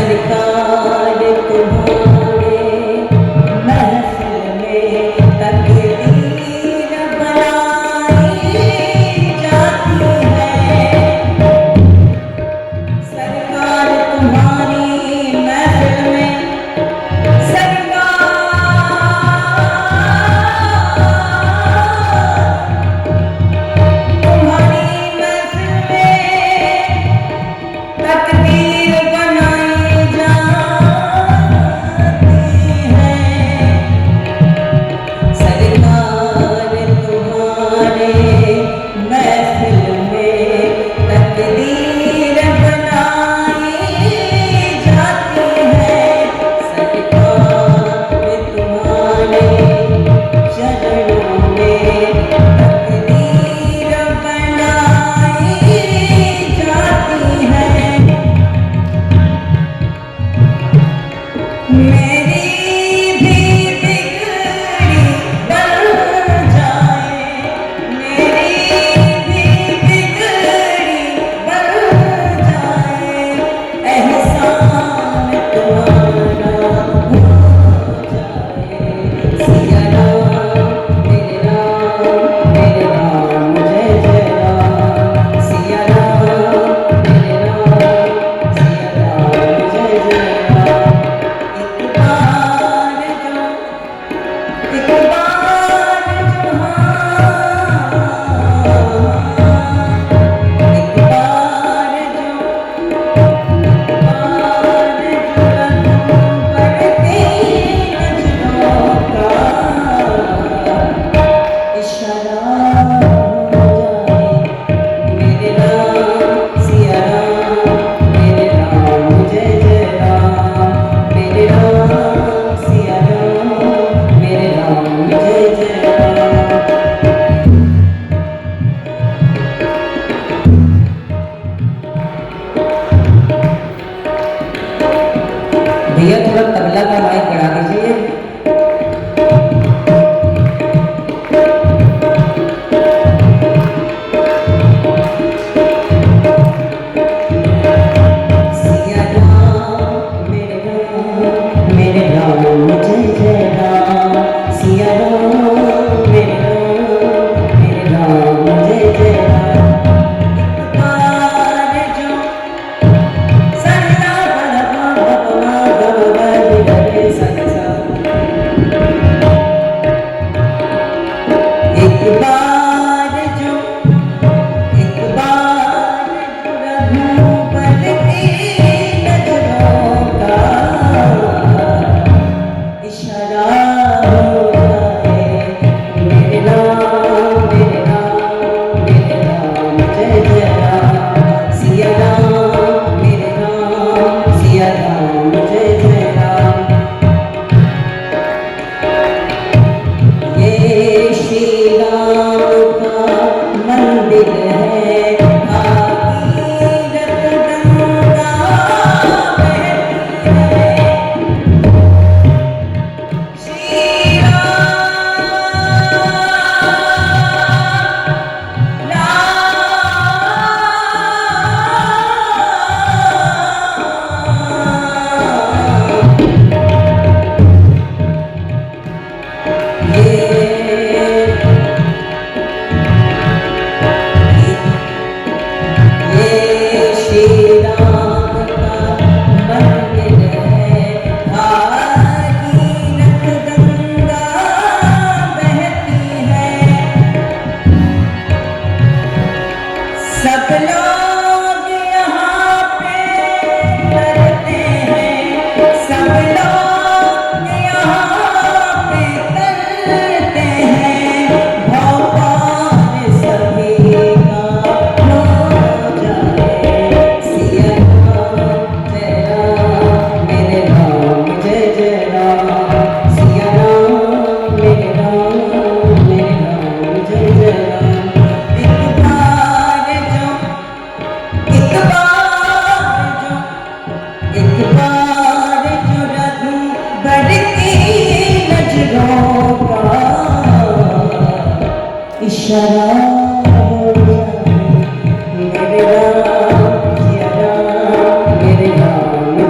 सरकार तुम्हारे महफिल में तकदीर बनाई जाती है। सरकार तुम्हारी महफिल में भैया थोड़ा तबला का माइक बढ़ा दीजिए।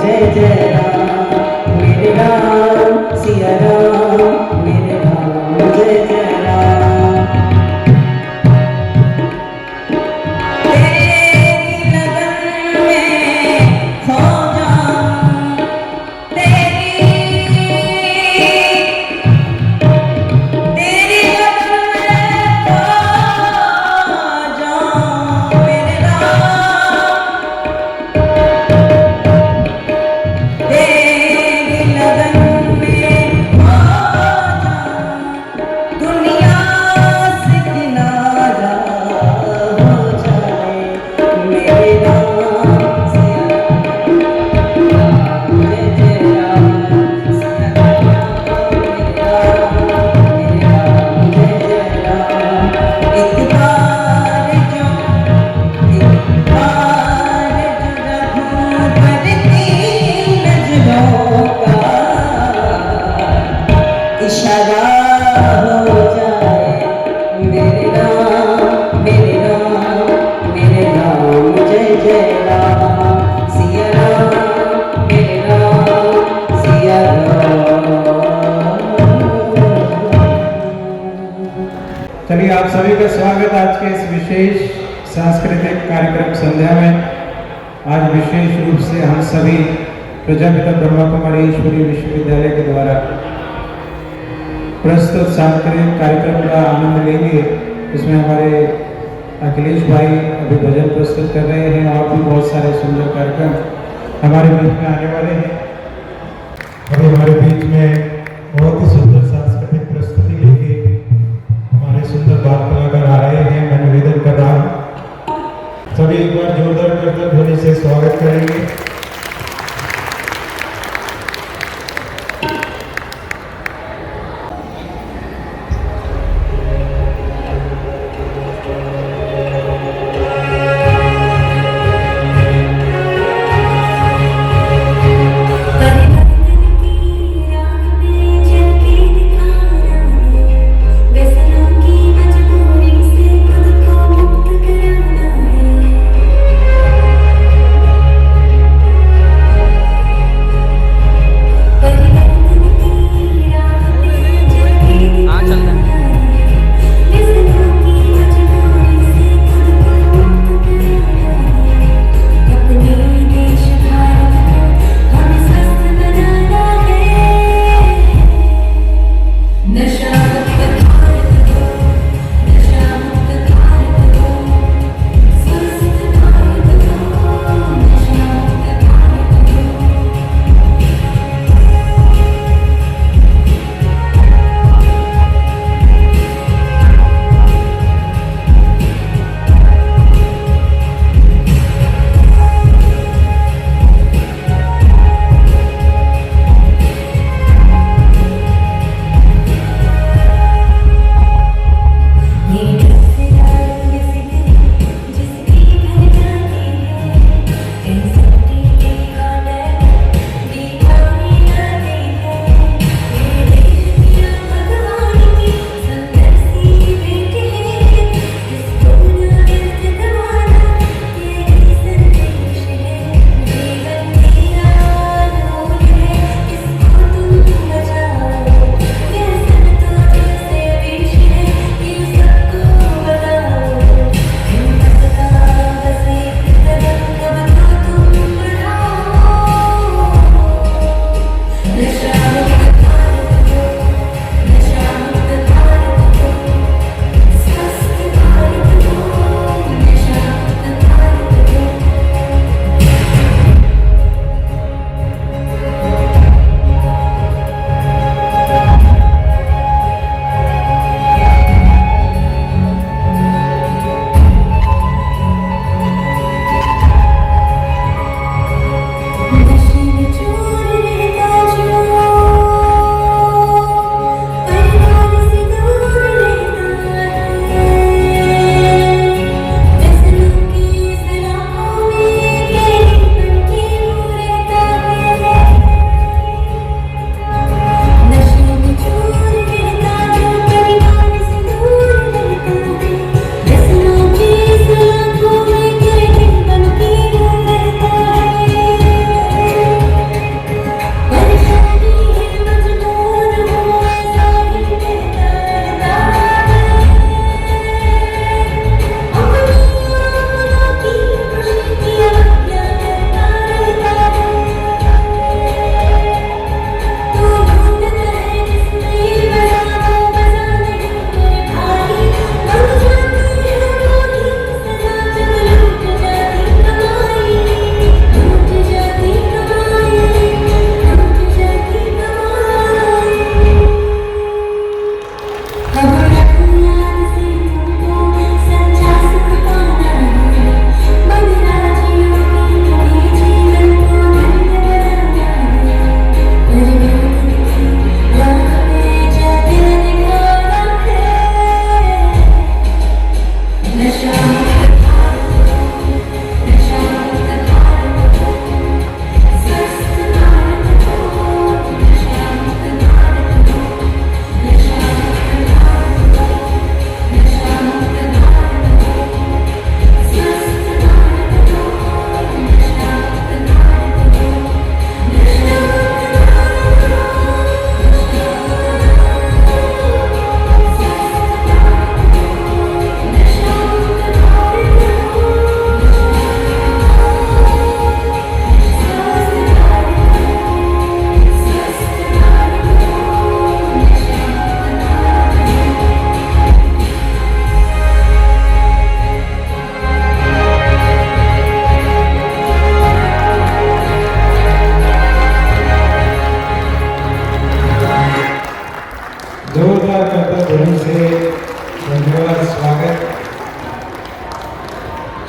जय जय सांस्कृतिक कार्यक्रम संध्या में आज विशेष रूप से हम सभी प्रजापिता ब्रह्मा कुमारी ईश्वरीय विश्वविद्यालय के द्वारा प्रस्तुत सांस्कृतिक कार्यक्रम का आनंद लेंगे। इसमें हमारे अखिलेश भाई अभी भजन प्रस्तुत कर रहे हैं और भी बहुत सारे सुंदर कार्यक्रम हमारे बीच में आने वाले हैं। अभी हमारे बीच में बहुत ही सुंदर सांस्कृतिक प्रस्तुति लेके हमारे सुंदर बाल कलाकार आ रहे हैं। मैं निवेदन कर रहा हूँ सभी एक बार जोरदार करतल ध्वनि से स्वागत करेंगे।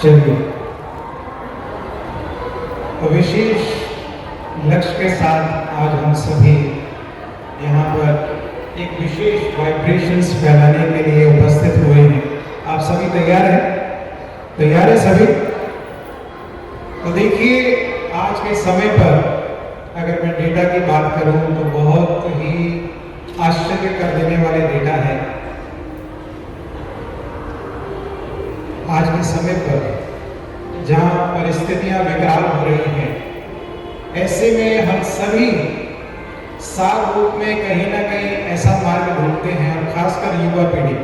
चलिए, तो विशेष लक्ष्य के साथ आज हम सभी यहाँ पर एक विशेष वाइब्रेशंस फैलाने के लिए उपस्थित हुए हैं। आप सभी तैयार हैं? तैयार है सभी? तो देखिए, आज के समय पर अगर मैं डेटा की बात करूं तो बहुत ही आश्चर्य कर देने वाले डेटा है। आज के समय पर जहां परिस्थितियां विकराल हो रही हैं, ऐसे में हम सभी साथ रूप में कहीं ना कहीं ऐसा मार्ग ढूंढते हैं, और खासकर युवा पीढ़ी,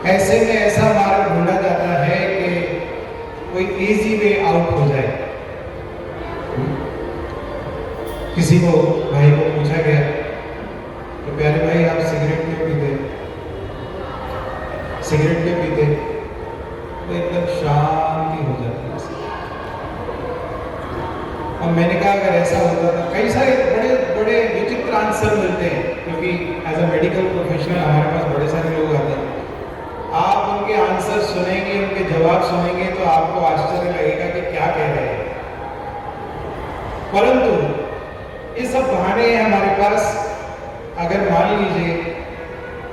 ऐसे में ऐसा मार्ग ढूंढा जाता है कि कोई इजी वे आउट हो जाए। किसी को भाई को पूछा गया कि प्यारे भाई आप सिगरेट क्यों पीते, सिगरेट क्यों पीते, तो एकदम शांति हो जाती है। और मैंने कहा अगर ऐसा होता तो कई सारे बड़े बड़े विचित्र आंसर मिलते हैं, क्योंकि एज अ मेडिकल प्रोफेशनल हमारे पास बड़े सारे लोग आते हैं। आप उनके आंसर सुनेंगे, उनके जवाब सुनेंगे तो आपको आश्चर्य लगेगा कि क्या कह रहे हैं। परंतु ये सब बहाने हैं हमारे पास। अगर मान लीजिए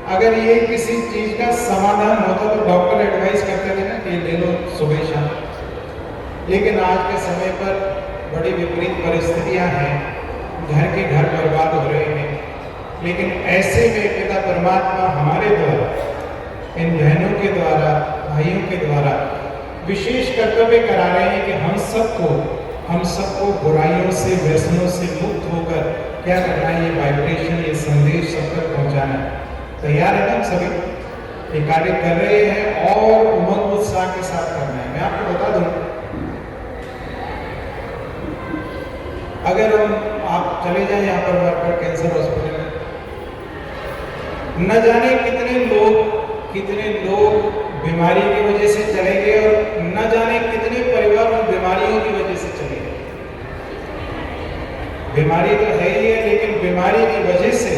अगर ये किसी चीज का समाधान होता तो डॉक्टर एडवाइस करते थे ना कि ले लो सुबह शाम। लेकिन आज के समय पर बड़ी विपरीत परिस्थितियां हैं, घर के घर बर्बाद हो रहे हैं। लेकिन ऐसे में पिता परमात्मा हमारे द्वारा, इन बहनों के द्वारा, भाइयों के द्वारा विशेष कर्तव्य करा रहे हैं कि हम सबको बुराइयों से, व्यसनों से मुक्त होकर क्या करना है, ये वाइब्रेशन, ये संदेश सब तक पहुंचाना है। तैयार है ना सभी? ये कार्य कर रहे हैं और उमंग उत्साह के साथ करना है। मैं आपको बता दूं, अगर आप चले जाएं यहाँ पर वर्कर कैंसर हॉस्पिटल में, न जाने कितने लोग बीमारी की वजह से चले गए, और न जाने कितने परिवार उन बीमारियों की वजह से चले गए। बीमारी तो है ही है, लेकिन बीमारी की वजह से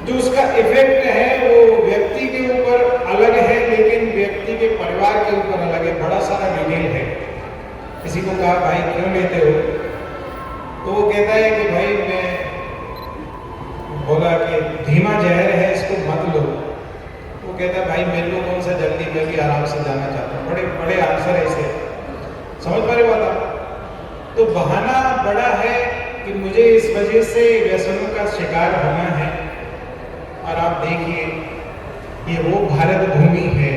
जो उसका इफेक्ट है वो व्यक्ति के ऊपर अलग है, लेकिन व्यक्ति के परिवार के ऊपर अलग है। बड़ा सारा डिटेल है। किसी को कहा भाई क्यों लेते हो, तो वो कहता है कि भाई मैं बोला कि धीमा जहर है, इसको मत लो। वो कहता है भाई मेरे को कौन सा जल्दी, मैं भी आराम से जाना चाहता हूँ। बड़े बड़े आंसर ऐसे, समझ पा रहे बात आप? तो बहाना बड़ा है कि मुझे इस वजह से व्यसनों का शिकार होना है। और आप देखिए, ये वो भारत भूमि है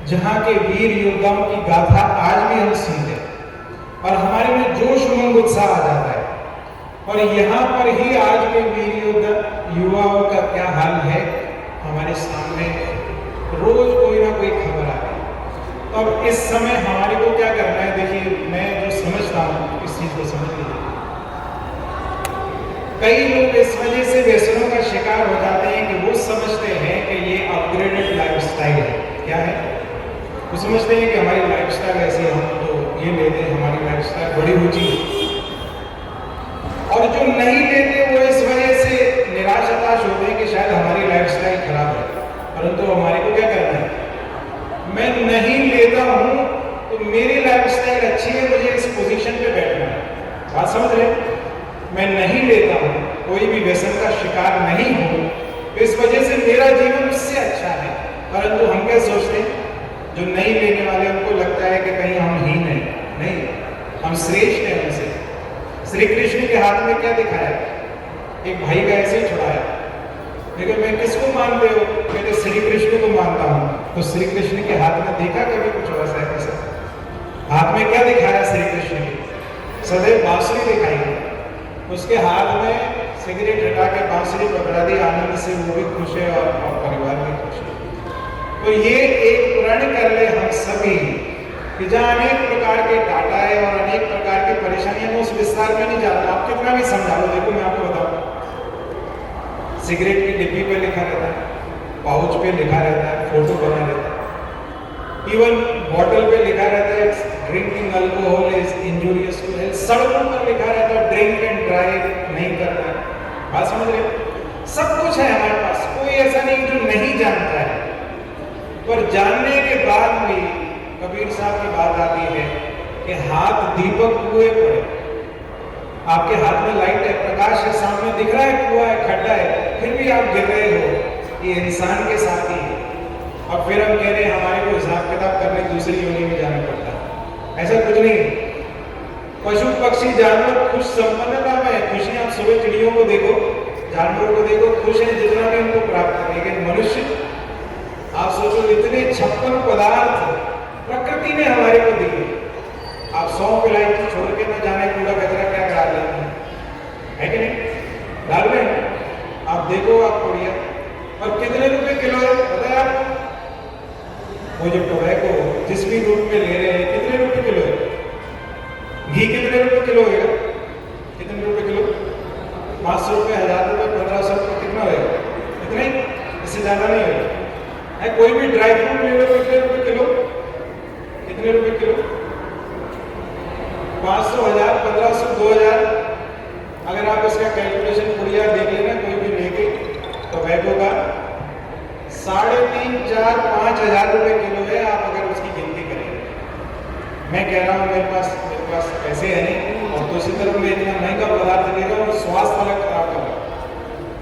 जहाँ के वीर योद्धाओं की गाथा आज भी हम सुनते हैं, और हमारे में जोश उमंग उत्साह आ जाता है। और यहाँ पर ही आज के वीर योद्धा युवाओं का क्या हाल है, हमारे सामने रोज कोई ना कोई खबर आती है। और इस समय हमारे को क्या करना है, देखिए मैं जो समझता हूँ इस चीज को समझ लीजिए। कई लोग इस वजह से व्यसनों का शिकार हो जाते हैं कि वो समझते हैं कि ये अपग्रेडेड लाइफस्टाइल है। क्या है? वो समझते हैं कि हमारी लाइफस्टाइल ऐसी है, हम तो ये लेते हैं, हमारी लाइफस्टाइल बड़ी ऊंची है। और जो नहीं लेते वो इस वजह से निराश हताश होते हैं कि शायद हमारी लाइफस्टाइल खराब है। परंतु हमारे को क्या करना है, मैं नहीं लेता हूं तो मेरी लाइफस्टाइल अच्छी है, मुझे इस पोजीशन पे बैठना है। बात समझ रहे? मैं नहीं लेता हूं, कोई भी व्यसन का शिकार नहीं हूं, तो इस वजह से मेरा जीवन उससे अच्छा है। परंतु हम क्या सोचते हैं, जो नहीं लेने वाले उनको लगता है कि कहीं हम ही नहीं, हम श्रेष्ठ हैं उनसे। श्री कृष्ण के हाथ में क्या दिखाया, एक भाई का ऐसे ही छुड़ाया। लेकिन मैं किसको मानते हो? कहते श्री कृष्ण को मानता हूं। तो श्री कृष्ण के हाथ में देखा कभी कुछ वैसा है? कैसा हाथ में क्या दिखाया श्री कृष्ण ने? सदैव बांसुरी दिखाई। उसके हाथ में सिगरेट हटा के बांसुरी पकड़ा दी, आनंद से वो भी खुश है और परिवार भी खुश है। तो ये एक प्रण कर ले हम सभी कि जहाँ अनेक प्रकार के डाटा है और अनेक प्रकार की परेशानियां, मैं उस विस्तार में नहीं जाता। आप कितना भी समझा लो, देखो मैं आपको बताऊं, सिगरेट की डिब्बी पे लिखा रहता है, पाउच पे लिखा रहता है, फोटो बना रहता है, इवन बॉटल पे लिखा रहता है drinking alcohol is injurious to health. सड़कों पर लिखा रहता है ड्रिंक एंड ड्राइव नहीं करना है। बात समझ रहे? सब कुछ है हमारे पास, कोई ऐसा नहीं जो नहीं जानता है। पर जानने के बाद भी कबीर साहब की बात आती है कि हाथ दीपक कुएं पड़े, आपके हाथ में लाइट है, प्रकाश है, सामने दिख रहा है कुआं है, खड्डा है, फिर भी आप गिर रहे हो, ये इंसान के साथ ही है। और फिर हम कह रहे हैं हमारे को हिसाब किताब करने दूसरी योनि में जाना पड़ता है। ऐसा कुछ नहीं। पशु पक्षी जानवर खुश संपन्नता में खुशी। आप सुबह चिड़ियों को देखो, जानवरों को देखो, खुश हैं जितना भी उनको प्राप्त है। लेकिन मनुष्य, आप सोचो इतने 56 पदार्थ प्रकृति ने हमारे को दिए, आप 100 इलायची छोड़ के न जाने कूड़ा कचरा क्या करा लेते हैं, है कि नहीं? डाल रहे हैं। आप देखो, आप कुड़िया, और कितने रुपए किलो है पता है आपको? वो जो टोबैको जिस भी रूप में ले रहे हैं, कितने रुपए किलो है? घी कितने रुपए किलो होगा? कितने रुपए किलो? 500 रुपए, 1000 रुपए, 1500 रुपए, कितना होगा? इतना ही, इससे ज्यादा नहीं होगा। है कोई भी ड्राई फ्रूट ले लो, कितने रुपए किलो? कितने रुपए किलो? 500, 1000, 1500, 2000। अगर आप इसका कैलकुलेशन पुड़िया देख लेना, कोई भी लेके टोबैको का 3,500, 4,000, 5,000 रुपए किलो है। आप अगर उसकी गिनती करें, मैं कह रहा हूँ मेरे पास पैसे है नहीं, और दूसरी तरफ में इतना महंगा पदार्थ देगा और स्वास्थ्य अलग खराब कर रहा है।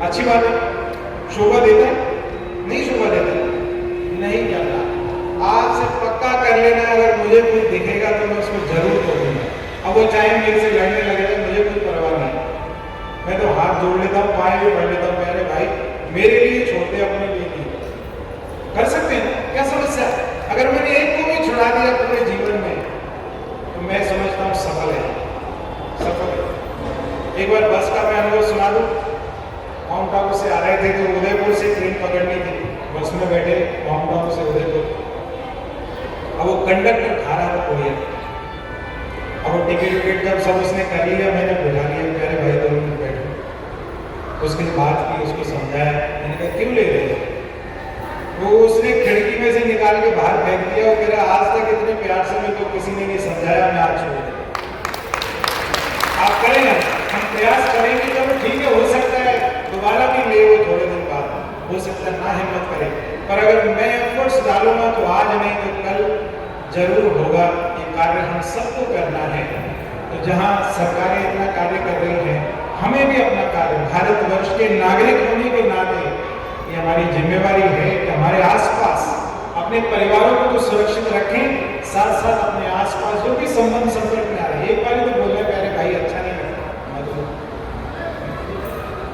अच्छी बात है, शोभा देता है? नहीं शोभा देता, नहीं जाता। आज से पक्का कर लेना, अगर मुझे कुछ दिखेगा तो मैं उसको जरूर तोड़ूंगा। अब वो चाहे मेरे से लड़ने लगे तो मुझे कोई परवाह नहीं, मैं तो हाथ जोड़ लेता हूँ, पाए भी पढ़ लेता हूँ, अरे भाई मेरे लिए छोड़ते, अपने लिए नहीं। कर सकते हैं, क्या समस्या? अगर मैंने एक को भी छुड़ा दिया पूरे जीवन में तो मैं समझता हूँ सफल है, सफल है। एक बार बस का मैं अनुभव सुना दूं। माउंट आबू से आ रहे थे तो उदयपुर से ट्रेन पकड़नी थी, बस में बैठे माउंट आबू से उदयपुर। अब वो कंडक्टर खा रहा था कोरिया, अब वो टिकट विकेट जब सब उसने कर लिया, मैंने बुला लिया, अरे भाई 2 मिनट बैठो। उसकी बात की, उसको समझाया, मैंने कहा क्यों ले रहे हो? वो उसने खिड़की में से निकाल के बाहर फेंक दिया। वो कह रहा आज तक इतने प्यार से मेरे को किसी ने नहीं समझाया, मैं आज छोड़ दिया। आप करेंगे, हम प्रयास करेंगे, चलो ठीक है, हो सकता है दोबारा भी ले वो थोड़े दिन बाद, हो सकता है ना हिम्मत करें, पर अगर मैं एफर्ट्स डालूंगा तो आज नहीं तो कल जरूर होगा। ये कार्य हम सबको करना है। तो जहाँ सरकारें इतना कार्य कर रही हैं, हमें भी अपना कार्य, भारतवर्ष के नागरिक होने के नाते ये हमारी जिम्मेवारी है कि हमारे आसपास अपने परिवारों को तो सुरक्षित रखें, साथ साथ अपने आसपास जो भी संबंध संपर्क में आ रहे हैं। एक बार तो बोल रहे प्यारे भाई अच्छा नहीं लगता,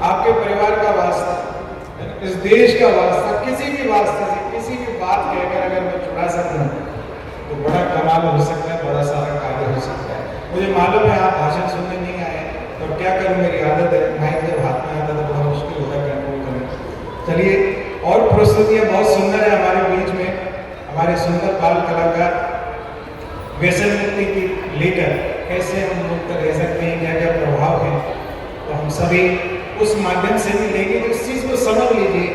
आपके परिवार का वास्ता, इस देश का वास्ता, किसी भी वास्ते से किसी भी बात कहकर अगर मैं छुड़ा सकूं तो बड़ा कमाल हो सकता है, बड़ा सारा कार्य हो सकता है। मुझे मालूम है आप भाषण सुनने नहीं आए, तो क्या करूं, मेरी आदत है, माइक जब हाथ में आता तो बड़ा मुश्किल होता है कंट्रोल करना। चलिए, और प्रस्तुतियां बहुत सुंदर है हमारे बीच में। हमारे सुंदर बाल कलाकार व्यसन मुक्ति की लेकर कैसे हम मुक्त रह सकते हैं, क्या क्या प्रभाव है, तो हम सभी उस माध्यम से भी लेंगे। तो इस चीज को समझ लीजिए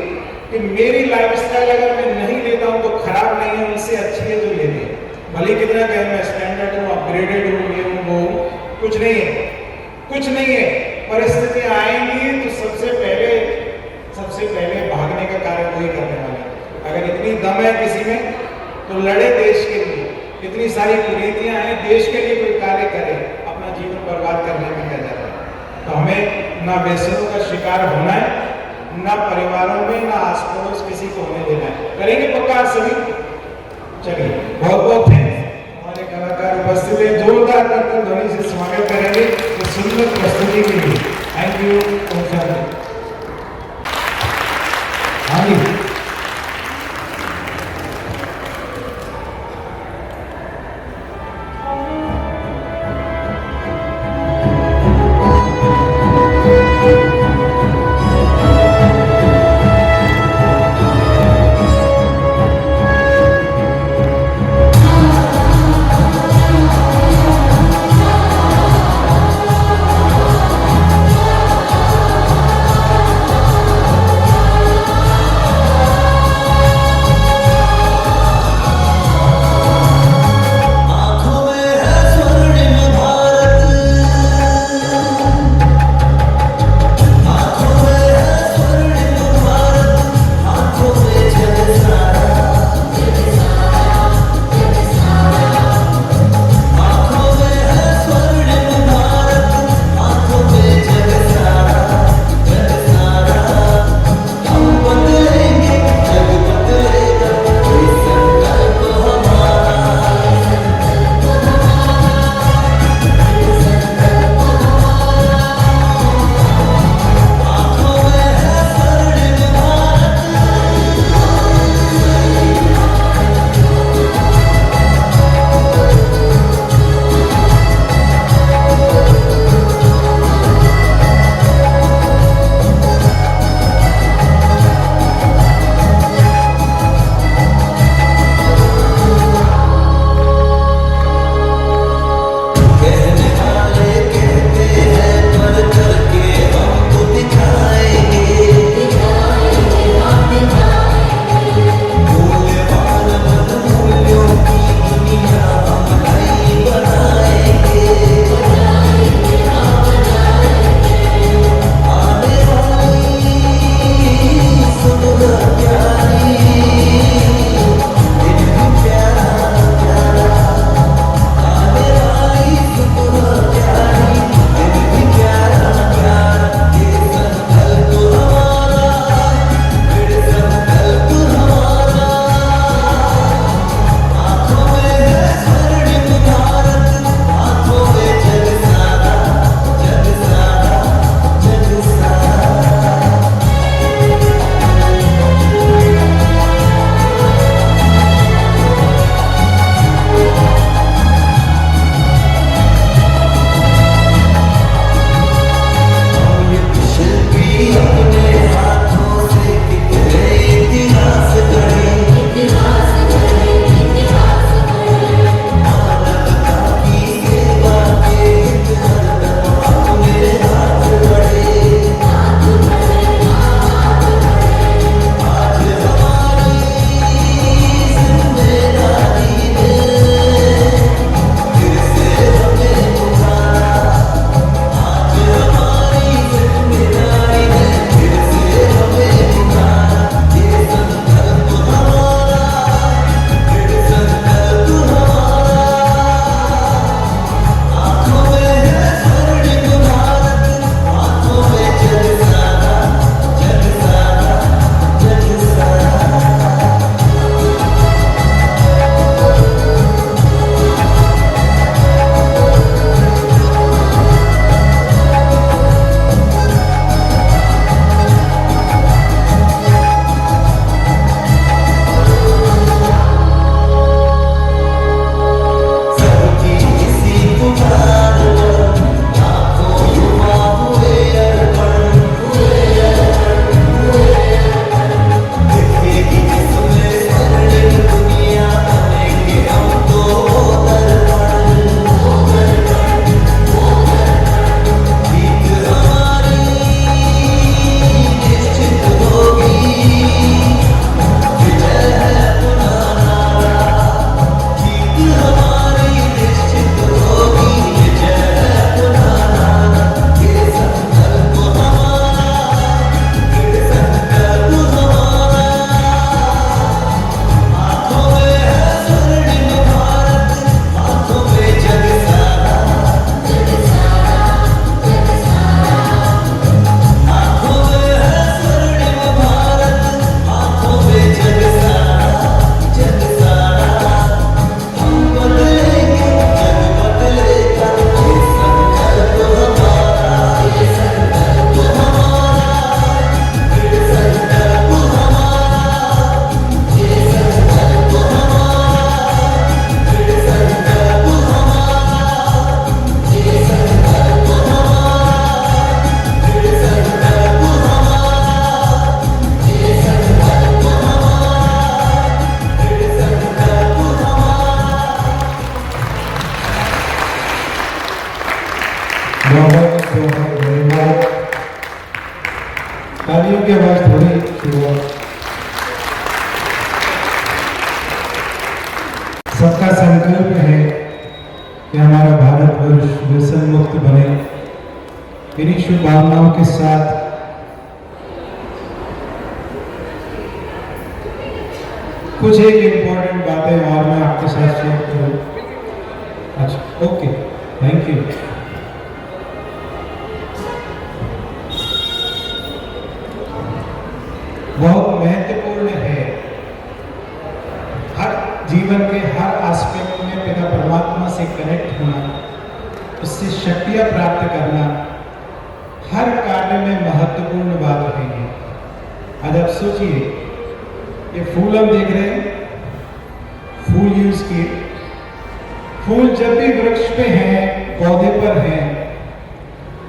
कि मेरी लाइफस्टाइल अगर मैं नहीं लेता हूं तो खराब नहीं है, उनसे अच्छी है जो लेते हैं। भले कितना कहें मैं स्टैंडर्ड हूँ, अपग्रेडेड हूँ, ये हूँ, वो हूँ, कुछ नहीं है, कुछ नहीं है। परिस्थितियां आएंगी तो सबसे पहले भागने का कार्य वही करने वाले। अगर इतनी दम है किसी में तो लड़े देश के लिए, इतनी सारी कुरीतियां हैं, देश के लिए कोई कार्य करे, अपना जीवन बर्बाद करने में क्या जाता है। तो हमें ना व्यसनों का शिकार होना है, ना परिवारों में, ना आस पड़ोस किसी को होने देना है। करेंगे पक्का सभी? चलिए, बहुत बहुत थैंक्स। हमारे कलाकार उपस्थित है, जोरदार करते ध्वनि से स्वागत करेंगे इस सुंदर प्रस्तुति के लिए। Thank you. हाँ जी, बहुत बहुत धन्यवाद। तालियों की आवाज थोड़ी शुरुआत। सबका संकल्प है कि हमारा भारतवर्ष व्यसन मुक्त बने। इन्हीं शुभकामनाओं के साथ कुछ एक इम्पोर्टेंट बातें और मैं आपके साथ शेयर करूं। अच्छा, ओके, थैंक यू। बहुत महत्वपूर्ण है हर जीवन के हर एस्पेक्ट में पिता परमात्मा से कनेक्ट होना, उससे शक्तियां प्राप्त करना हर कार्य में महत्वपूर्ण बात है। आज आप सोचिए, ये फूल हम देख रहे हैं, फूल यूज किए, फूल जब भी वृक्ष पे हैं, पौधे पर हैं,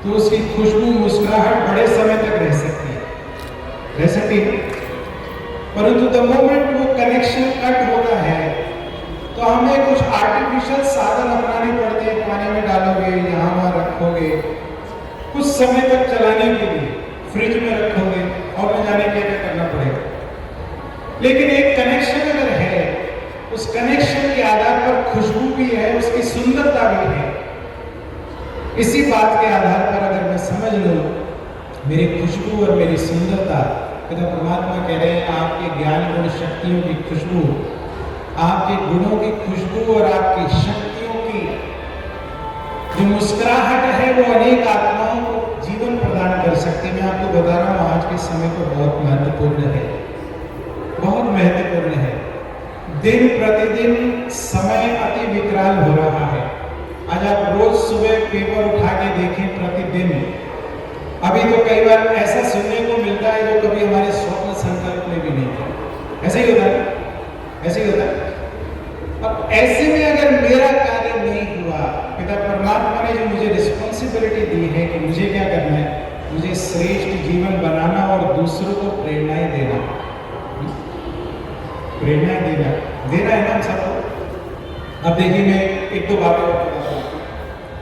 तो उसकी खुशबू मुस्कुराहट बड़े समय तक रह सकती है। परंतु द मोमेंट वो कनेक्शन कट होता है तो हमें कुछ आर्टिफिशियल साधन अपनाने पड़ते हैं। पानी में डालोगे, यहाँ वहाँ रखोगे, कुछ समय तक चलाने के लिए फ्रिज में रखोगे और न जाने क्या क्या करना पड़ेगा। लेकिन एक कनेक्शन अगर है, उस कनेक्शन के आधार पर खुशबू भी है, उसकी सुंदरता भी है। इसी बात के आधार पर अगर मैं समझ लूं मेरी खुशबू और मेरी सुंदरता, पिता परमात्मा कह रहे हैं आपके ज्ञान गुण शक्तियों की खुशबू, आपके गुणों की खुशबू और आपकी शक्तियों की जो मुस्कुराहट है वो अनेक आत्माओं को जीवन प्रदान कर सकती है। मैं आपको बता रहा हूँ आज के समय को बहुत महत्वपूर्ण है, बहुत महत्वपूर्ण है। दिन प्रतिदिन समय अति विकराल हो रहा है। आज आप रोज सुबह पेपर उठा के देखें, प्रतिदिन अभी तो कई बार ऐसा सुनने को मिलता है जो कभी हमारे स्वप्न संकल्प में भी नहीं था। ऐसे ही होता है, ऐसे ही होता है। अब ऐसे में अगर मेरा कार्य नहीं हुआ, पिता परमात्मा ने जो मुझे रिस्पॉन्सिबिलिटी दी है कि मुझे क्या करना है, मुझे श्रेष्ठ जीवन बनाना और दूसरों को प्रेरणाएं देना, प्रेरणाएं देना है ना सबको। अब देखिए मैं एक दो बातें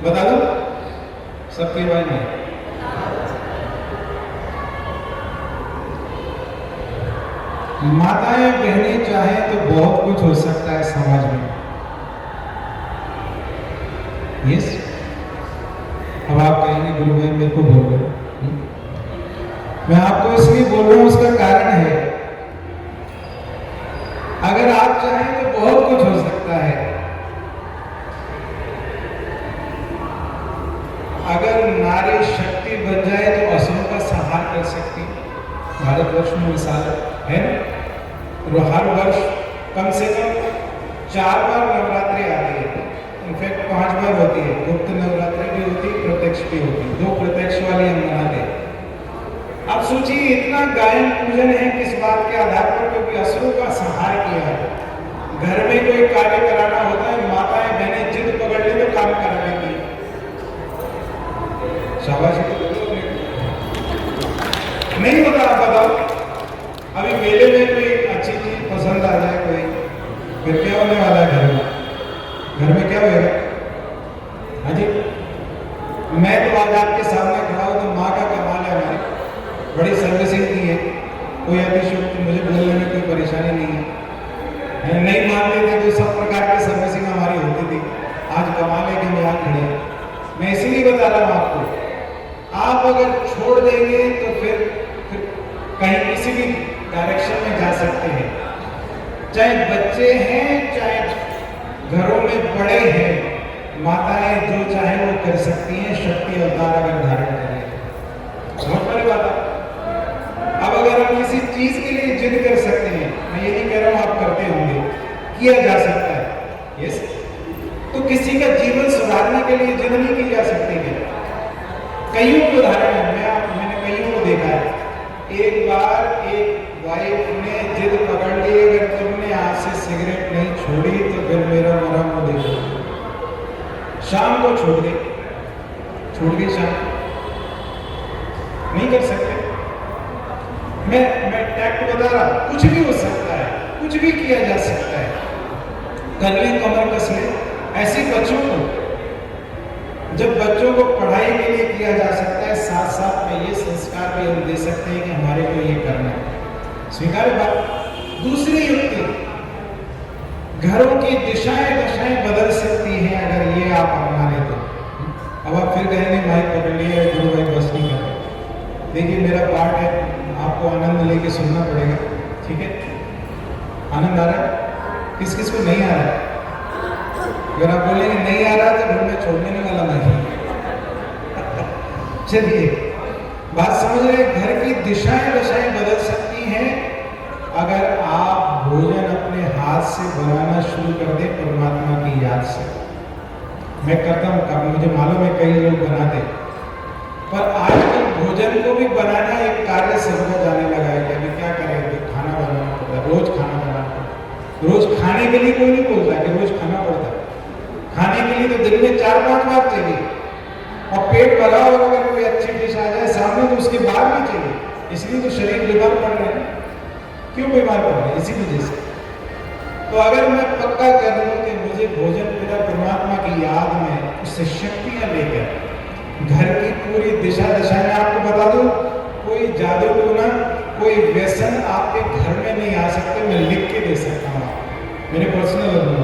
बता दूं, सबके बारे में। माताएं बहनें चाहें तो बहुत कुछ हो सकता है समाज में। यस, अब आप कहेंगे गुरु भाई मेरे को बोल रहे, मैं आपको इसलिए बोल रहा हूं, उसका कारण है अगर आप चाहें तो बहुत कुछ हो सकता है। अगर नारी शक्ति बन जाए तो असुरों का संहार कर सकती है। भारतवर्ष में मिसाल है ना, तो हर वर्ष कम से कम 4 बार नवरात्रि आती है, इनफैक्ट 5 बार होती है। गुप्त नवरात्रि भी होती है, प्रत्यक्ष भी होती है। 2 प्रत्यक्ष वाली हम मनाते हैं। आप सोचिए इतना गायन पूजन है किस बात के आधार पर, क्योंकि असुरों का संहार किया है। घर में कोई कार्य कराना होता है, माताएं बहनें जिद पकड़ ले तो काम करा देती है। शाबाश, नहीं होता। आप बताओ, अभी मेले में कोई अच्छी चीज पसंद आ जाए कोई, फिर क्या होने वाला है घर में? घर में क्या होगा? हाँ जी, मैं तो आज आपके सामने खड़ा हूं तो माँ का कमाल है, हमारी बड़ी सर्विसिंग की है। कोई अतिशयोक्ति मुझे बोलने में कोई परेशानी नहीं है। नहीं मानते थे तो सब प्रकार की सर्विसिंग हमारी होती थी। आज कमाल है कि हम यहाँ खड़े हैं। मैं इसीलिए बता रहा हूँ आपको, आप अगर छोड़ देंगे तो फिर कहीं किसी भी डायरेक्शन में जा सकते हैं। चाहे बच्चे हैं, चाहे घरों में बड़े हैं, माताएं जो चाहे वो कर सकती हैं, शक्ति अवतार अगर धारण करें। बहुत बड़ी बात है। अब अगर हम किसी चीज के लिए जिद कर सकते हैं, मैं ये नहीं कह रहा हूं आप करते होंगे, किया जा सकता है, यस, तो किसी का जीवन सुधारने के लिए जिद नहीं की जा सकती है। कईयों के उदाहरण है, मैंने कईयों को देखा है। एक बार एक वाइफ ने जिद पकड़ ली, अगर तुमने आज से सिगरेट नहीं छोड़ी तो फिर मेरा मरा मुंह देखो। शाम को छोड़ दी शाम, नहीं कर सकते। मैं टैक्ट बता रहा, कुछ भी हो सकता है, कुछ भी किया जा सकता है। कर ले, कमर कस ले। ऐसे बच्चों को जब बच्चों को पढ़ाई के लिए किया जा सकता है, साथ साथ में ये संस्कार भी हम दे सकते हैं कि हमारे को ये करना है। स्वीकार बात। दूसरी युक्ति, घरों की दिशाएं दशाएं बदल सकती हैं अगर ये आप अपना ले तो। अब आप फिर कहेंगे माइक पकड़ लिया गुरु भाई बस नहीं कर रहे। देखिए मेरा पार्ट है, आपको आनंद लेके सुनना पड़ेगा, ठीक है? आनंद आ रहा है? किस किस को नहीं आ रहा है? अगर आप बोलेंगे नहीं आ रहा तो घर में छोड़ने वाला नहीं। चलिए बात समझ रहे, घर की दिशाएं दशाएं बदल सकती हैं अगर आप भोजन अपने हाथ से बनाना शुरू कर दे परमात्मा की याद से। मैं करता हूँ काम, मुझे मालूम है कई लोग बनाते, पर आजकल भोजन को भी बनाना एक कार्य समझा जाने लगा है कि अभी क्या करें, तो खाना बनाना पड़ता है, रोज खाना बनाना पड़ता है। रोज खाने के लिए कोई नहीं बोलता कि रोज खाना पड़ता है। खाने के लिए तो दिन में 4-5 बार चाहिए, और पेट भरा और अगर कोई अच्छी डिश आ जाए सामने तो उसके बाद भी चाहिए। इसलिए तो शरीर बीमार पड़ रहे हैं। क्यों बीमार पड़ रहे हैं? इसी वजह से। तो अगर मैं पक्का कर लूं कि मुझे भोजन पिता परमात्मा की याद में उससे शक्तियां लेकर घर की पूरी दिशा दशा में, आपको बता दूं कोई जादू टोना, कोई व्यसन आपके घर में नहीं आ सकते। मैं लिख के दे सकता हूँ, मेरे पर्सनल अनुभव,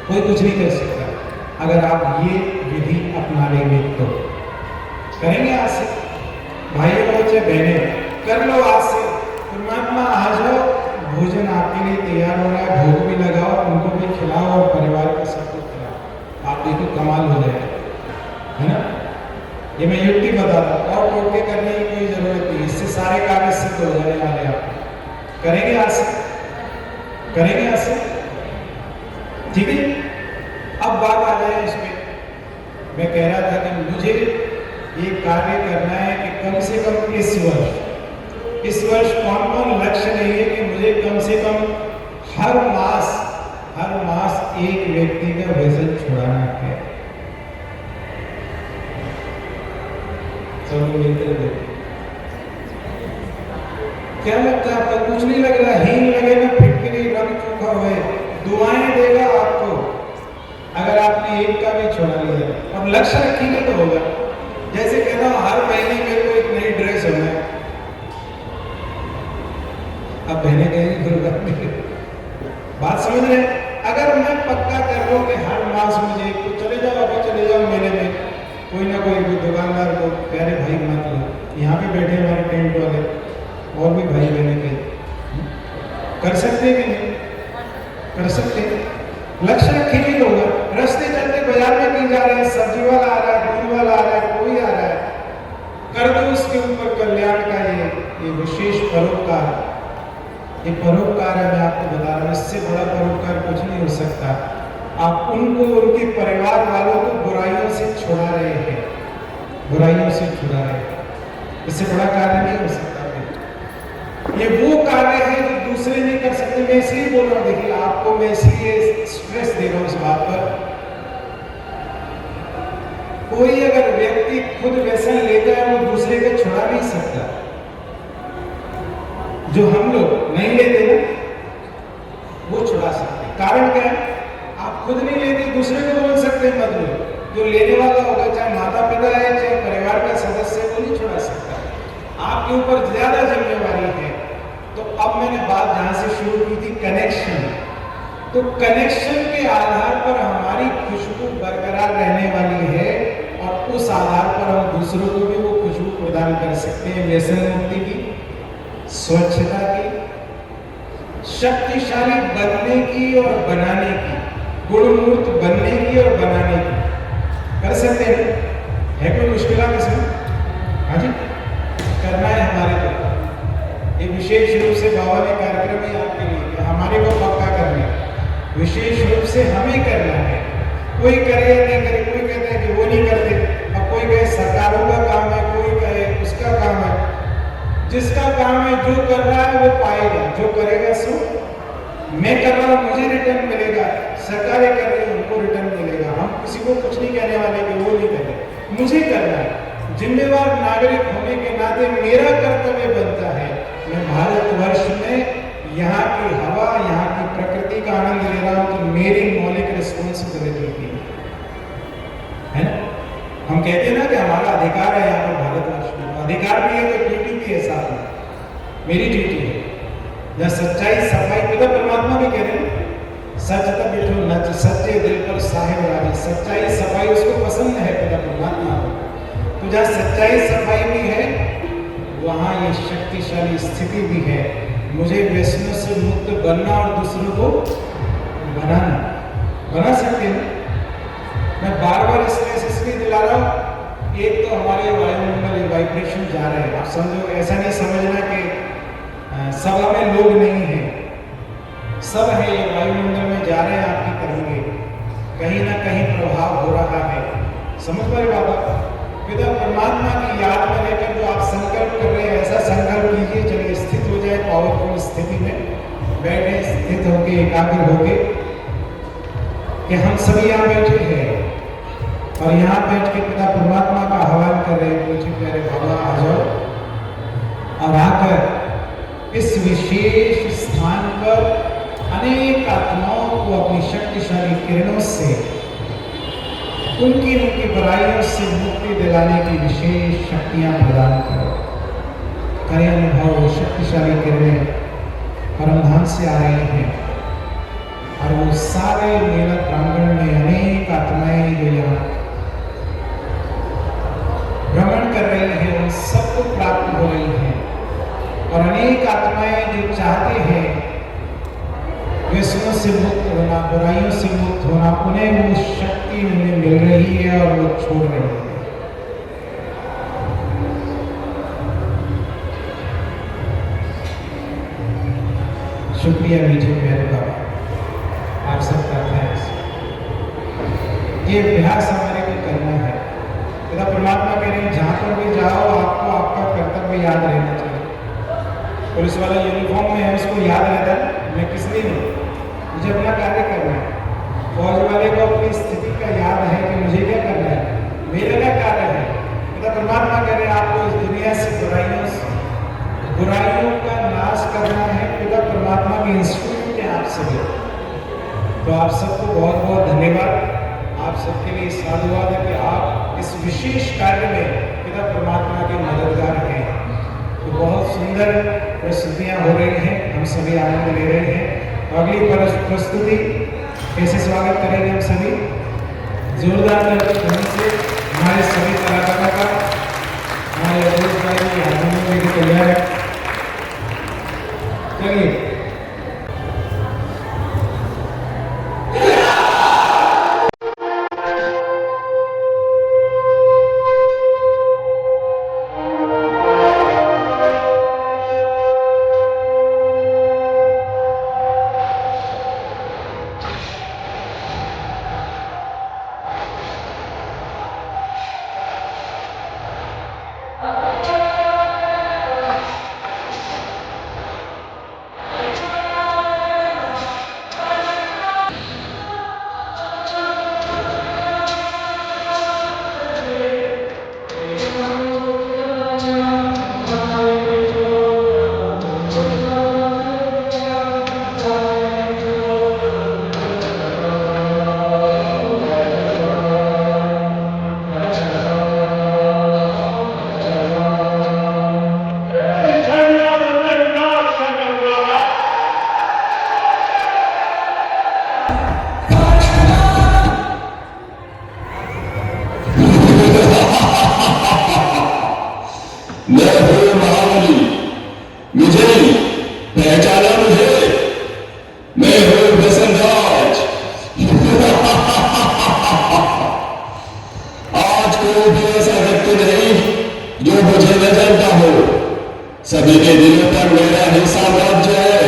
कोई कुछ नहीं कर सकता अगर आप ये विधि अपना लेंगे तो। करेंगे आज से भाइयों बच्चे बहनें, कर लो आज से। परमात्मा आ जाओ, भोजन आपके लिए तैयार हो रहा है, भोग भी लगाओ, उनको भी खिलाओ और परिवार का सबको खिलाओ। आप देखो कमाल हो जाएगा, है ना? ये मैं युक्ति बता रहा हूँ, और टोटके करने की कोई जरूरत नहीं, इससे सारे कार्य सिद्ध हो जाने वाले। आप करेंगे आज से, करेंगे आज से, ठीक है? अब बात आ जाए इसमें, मैं कह रहा था कि मुझे ये कार्य करना है कि कम से कम इस वर्ष कौन कौन लक्ष्य नहीं है कि मुझे कम से कम हर मास एक व्यक्ति का वजन छुड़ाना है। सब मिलकर देखो क्या लगता है आपको? कुछ नहीं लग रहा, हीन लगेगा, फिटकरी रंग चोखा हुए, दुआएं देगा आपको अगर आपने एक का भी छोड़ा लिया। और लक्ष्य रखेंगे तो होगा। जैसे कहता हूं हर महीने मेरे को एक नई ड्रेस होना है। अब बहने कहेंगे बात समझ रहे? अगर मैं पक्का कर लूं कि हर मास मुझे, तो चले जाओ, अभी चले जाओ मेले में, कोई ना कोई दुकानदार को प्यारे भाई मत लो, यहाँ पे बैठे हमारे टेंट वाले और भी भाई बहने के, कर सकते कि नहीं? कर सकते। लक्ष्य रखेंगे तो होगा। रास्ते चलते बाजार में कहीं जा रहे हैं, सब्जी वाला आ रहा है, दूध वाला आ रहा है, कोई आ रहा है, कर दो उसके ऊपर कल्याण का ये विशेष परोपकार। ये परोपकार है, मैं आपको बता रहा हूँ, इससे बड़ा परोपकार कुछ नहीं हो सकता। आप उनको, उनके परिवार वालों को बुराइयों से छुड़ा रहे हैं, बुराइयों से छुड़ा रहे हैं। इससे बड़ा कार्य नहीं हो सकता। ये वो कार्य है जो दूसरे नहीं कर सकते। मैं इसलिए बोल रहा हूँ, देखिए आपको मैं इसलिए स्ट्रेस दे रहा हूँ इस बात पर। कोई अगर व्यक्ति खुद व्यसन लेता है वो दूसरे को छुड़ा नहीं सकता। जो हम लोग नहीं लेते ना वो छुड़ा सकते। कारण क्या है? आप खुद नहीं लेते, दूसरे को बोल सकते हैं मत लो। जो लेने वाला होगा, चाहे माता पिता है चाहे परिवार का सदस्य है, वो नहीं छुड़ा सकता। आपके ऊपर ज्यादा जिम्मेवारी है। तो अब मैंने बात जहां से शुरू की थी, कनेक्शन, तो कनेक्शन के आधार पर हमारी खुशबू बरकरार रहने वाली है और उस आधार पर हम दूसरों को भी वो खुशबू प्रदान कर सकते हैं। व्यसन मुक्ति की, स्वच्छता की, शक्तिशाली बनने की और बनाने की, गुणमूर्त बनने की और बनाने की कर सकते हैं। है कोई मुश्किल इसमें? हाँ जी, करना है हमारे को। ये विशेष रूप से बाबा ने कार्यक्रम ही आपके लिए, हमारे को पक्का करना है, विशेष रूप से हमें करना है। कोई करे या नहीं करे, कोई कहता है कि वो नहीं करते, अब कोई कहे सरकारों का काम है, कोई कहे उसका काम है। जिसका काम है, जो कर रहा है वो पाएगा, जो करेगा सो। मैं कर रहा हूँ, मुझे रिटर्न मिलेगा, सरकारें कर रही है, उनको रिटर्न मिलेगा। हम किसी को कुछ नहीं कहने वाले कि वो नहीं करे, मुझे करना है। जिम्मेवार नागरिक होने के नाते मेरा कर्तव्य बनता है, मैं भारतवर्ष में यहाँ की हवा, यहाँ की प्रकृति का आनंद ले रहा हूँ, तो मेरी मौलिक रिस्पॉन्सिबिलिटी है ना। हम कहते हैं ना कि हमारा अधिकार है यहाँ पर भारतवर्ष में, अधिकार भी है तो ड्यूटी भी है साथ में। मेरी ड्यूटी है जहाँ सच्चाई सफाई, पिता परमात्मा भी कह रहे हैं सच तब बिठो नच सच्चे दिल पर साहिब राजी, सच्चाई सफाई उसको पसंद है पिता परमात्मा को। तो जहाँ सच्चाई सफाई भी है वहाँ ये शक्तिशाली स्थिति भी है, मुझे व्यसनों से मुक्त बनना और दूसरों को बना सकते हैं। मैं बार बार इसलिए दिला रहा हूँ, एक तो हमारे वायुमंडल वाइब्रेशन जा रहे हैं, आप समझो, ऐसा नहीं समझना कि सभा में लोग नहीं हैं, सब है, ये वायुमंडल में जा रहे हैं आपकी तरंगे, कहीं ना कहीं प्रभाव हो रहा है। समझ पा रहे बाबा? पिता परमात्मा की याद में लेकर जो आप संकल्प कर रहे हैं, ऐसा संकल्प लीजिए, चलिए स्थित हो जाए पावरफुल स्थिति में बैठे, स्थित होके एकाग्र होके कि हम सभी यहाँ बैठे हैं और यहाँ बैठ के पिता परमात्मा का आह्वान कर रहे हैं, मुझे प्यारे बाबा आ जाओ और आकर इस विशेष स्थान पर अनेक आत्माओं को अपनी शक्तिशाली किरणों से उनकी बुराइयों से मुक्ति दिलाने की विशेष शक्तियां प्रदान करो। करें अनुभव, वो शक्तिशाली किरणें परमधाम से आ रही हैं और वो सारे मेला प्रांगण में अनेक आत्माएं जो यहाँ भ्रमण कर रही हैं उन सबको प्राप्त हो रही हैं और अनेक आत्माएं जो चाहते हैं व्यसनों से मुक्त होना, बुराइयों से मुक्त होना, उन्हें वो शक्ति उन्हें मिल रही है और वो छोड़ रही है। शुक्रिया मीठे प्यारे बाबा, आप सबका थैंक्स। ये अभ्यास हमारे को करना है। पिता परमात्मा कह रहे हैं जहाँ पर भी जाओ आपको आपका कर्तव्य याद रहना चाहिए। पुलिस वाला यूनिफॉर्म में है, उसको याद रहता है मैं किस लिए हूँ, मुझे अपना कार्य करना है। फौज वाले को अपनी स्थिति का याद है कि मुझे क्या करना है, मेरा क्या कार्य है। पिता परमात्मा कह रहे हैं आपको इस दुनिया से बुराइयों का नाश करना है। पिता परमात्मा के इंस्ट्रूमेंट है आप सभी। तो आप सबको बहुत बहुत धन्यवाद, आप सबके लिए साधुवाद है कि आप इस विशेष कार्य में पिता परमात्मा के मददगार हैं। तो बहुत सुंदर प्रस्तुतियाँ हो रही हैं, हम सभी आनंद ले रहे हैं। अगली प्रस्तुति कैसे स्वागत करेंगे हम सभी, जोरदार ध्वनि से हमारे सभी कलाकारों का, हमारे अवधेश भाई की हारमोनियम लेके तैयार है। चलिए सभी के दिलों पर मेरा ही साम्राज्य है।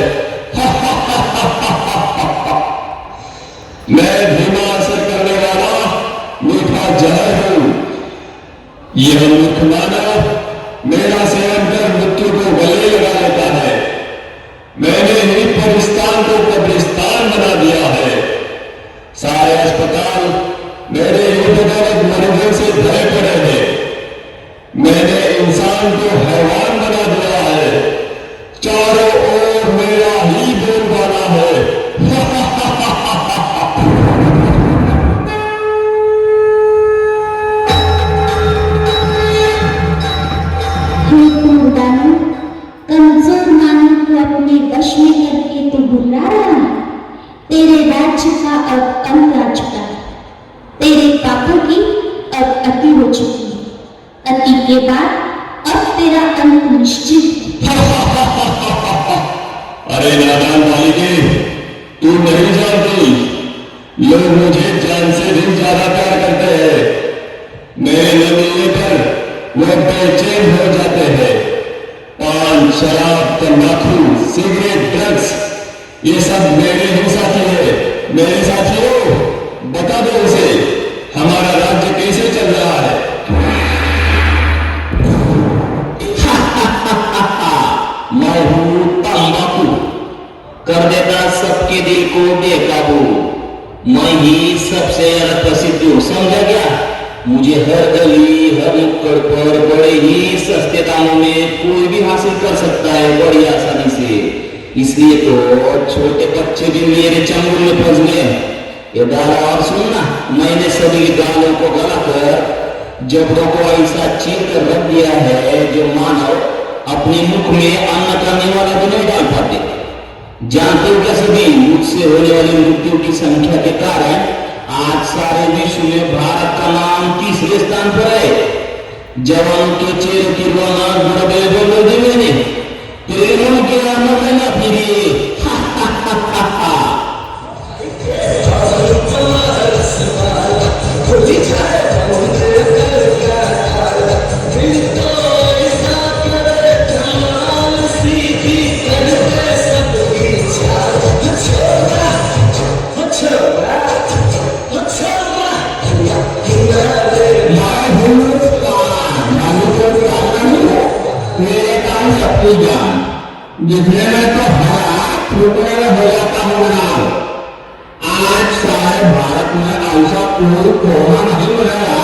मैं धीमा असर करने वाला मीठा जहर हूं। यह मूर्ख मानव मेरा सेवन कर मृत्यु को गले लगा लेता है। मैंने ही परिस्तान को कब्रिस्तान बना दिया है। सारे अस्पताल मेरे युद्धगत मरीजों से भरे पड़े हैं। मैंने इंसान को हैवान बना दिया है। चारों ओर मेरा ही बोलबाला है। वश में करके तो बुला रहा है। तेरे राज्य का अब अंत आ चुका है। तेरे पापों की अब अति हो चुकी है। अति के बाद अब तेरा अंत निश्चित है। अरे नादान बालिके, तू नहीं जानती, लोग मुझे जान से भी ज्यादा प्यार करते हैं। मेरे न मिलने पर वो बेचैन हो जाते हैं। पान, शराब, तंबाकू, सिगरेट, ड्रग्स, ये सब मेरे ही साथी है। मेरे साथियों, बता दो उसे हमारा राज्य कैसे चल रहा है। मैं हूं तंबाकू, कर देता सबके दिल को बेकाबू। मैं ही सबसे ज्यादा प्रसिद्ध हूं, समझा क्या? मुझे हर गली हर नुक्कड़ पर बड़े ही सस्ते दामों में कोई भी हासिल कर सकता है, बड़ी आसानी से। इसलिए तो छोटे बच्चे भी मेरे चंगुल में फंस गए। ये दादा और सुनना, मैंने सभी गालों को गलाकर जबड़ों को ऐसा चीर कर रख दिया है जो मानव अपने मुख में अन्न करने वाला भी नहीं डाल पाते। जानते हो क्या सभी, मुझसे होने वाली मृत्यु की संख्या के कारण आज सारे विश्व में भारत का नाम तीसरे स्थान पर है। जवान के चेहरे की रौनक बड़े बोलो दी मैंने, तेरे मुंह के आनंद में ना फिरिए। जितने में तो हाथ टूटने में हो जाता हूँ नाम। आज सारे भारत में ऐसा कोई कोना नहीं मिलेगा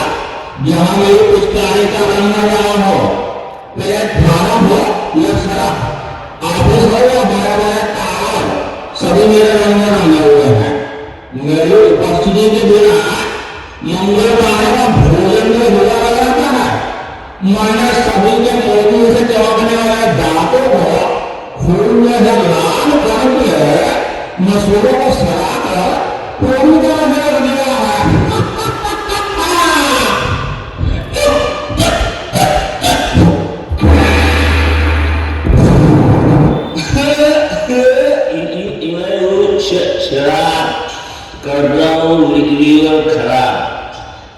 जहां मेरी पुष्टारी का रंग न रहा हो। पेट भरा हो या शराब, ऑफिस हो या बड़ा बड़ा टावर, सभी मेरे रंग में रंगे हुए हैं। मेरी उपस्थिति के बिना मंगलवार का भोजन में रोजा लगा जाता है। मैंने सभी के मोदी से चौंकने वाले दांतों को फूल में जब लाल करके मसूरों को सड़ाकर पूरी तरह फेंक दिया है। शराब कर रहा हूँ, लीवर खराब,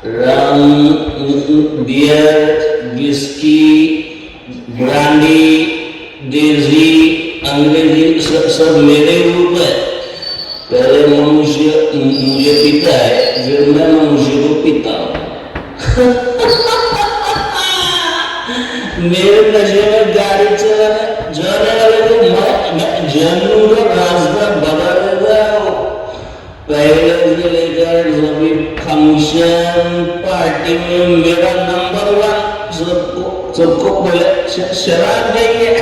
रम, बियर, विस्की, ब्रांडी, देसी, अंग्रेजी सब मेरे रूप है। पहले मनुष्य मुझे पीता है, फिर मैं मनुष्य को पीता हूँ। मेरे नशे में गाड़ी चलाने वाले को मैं जानूंगा, रास्ता बदल देता हूँ। पहले से लेकर सभी फंक्शन पार्टी में मेरा नंबर 1, सबको बोले शराब देंगे।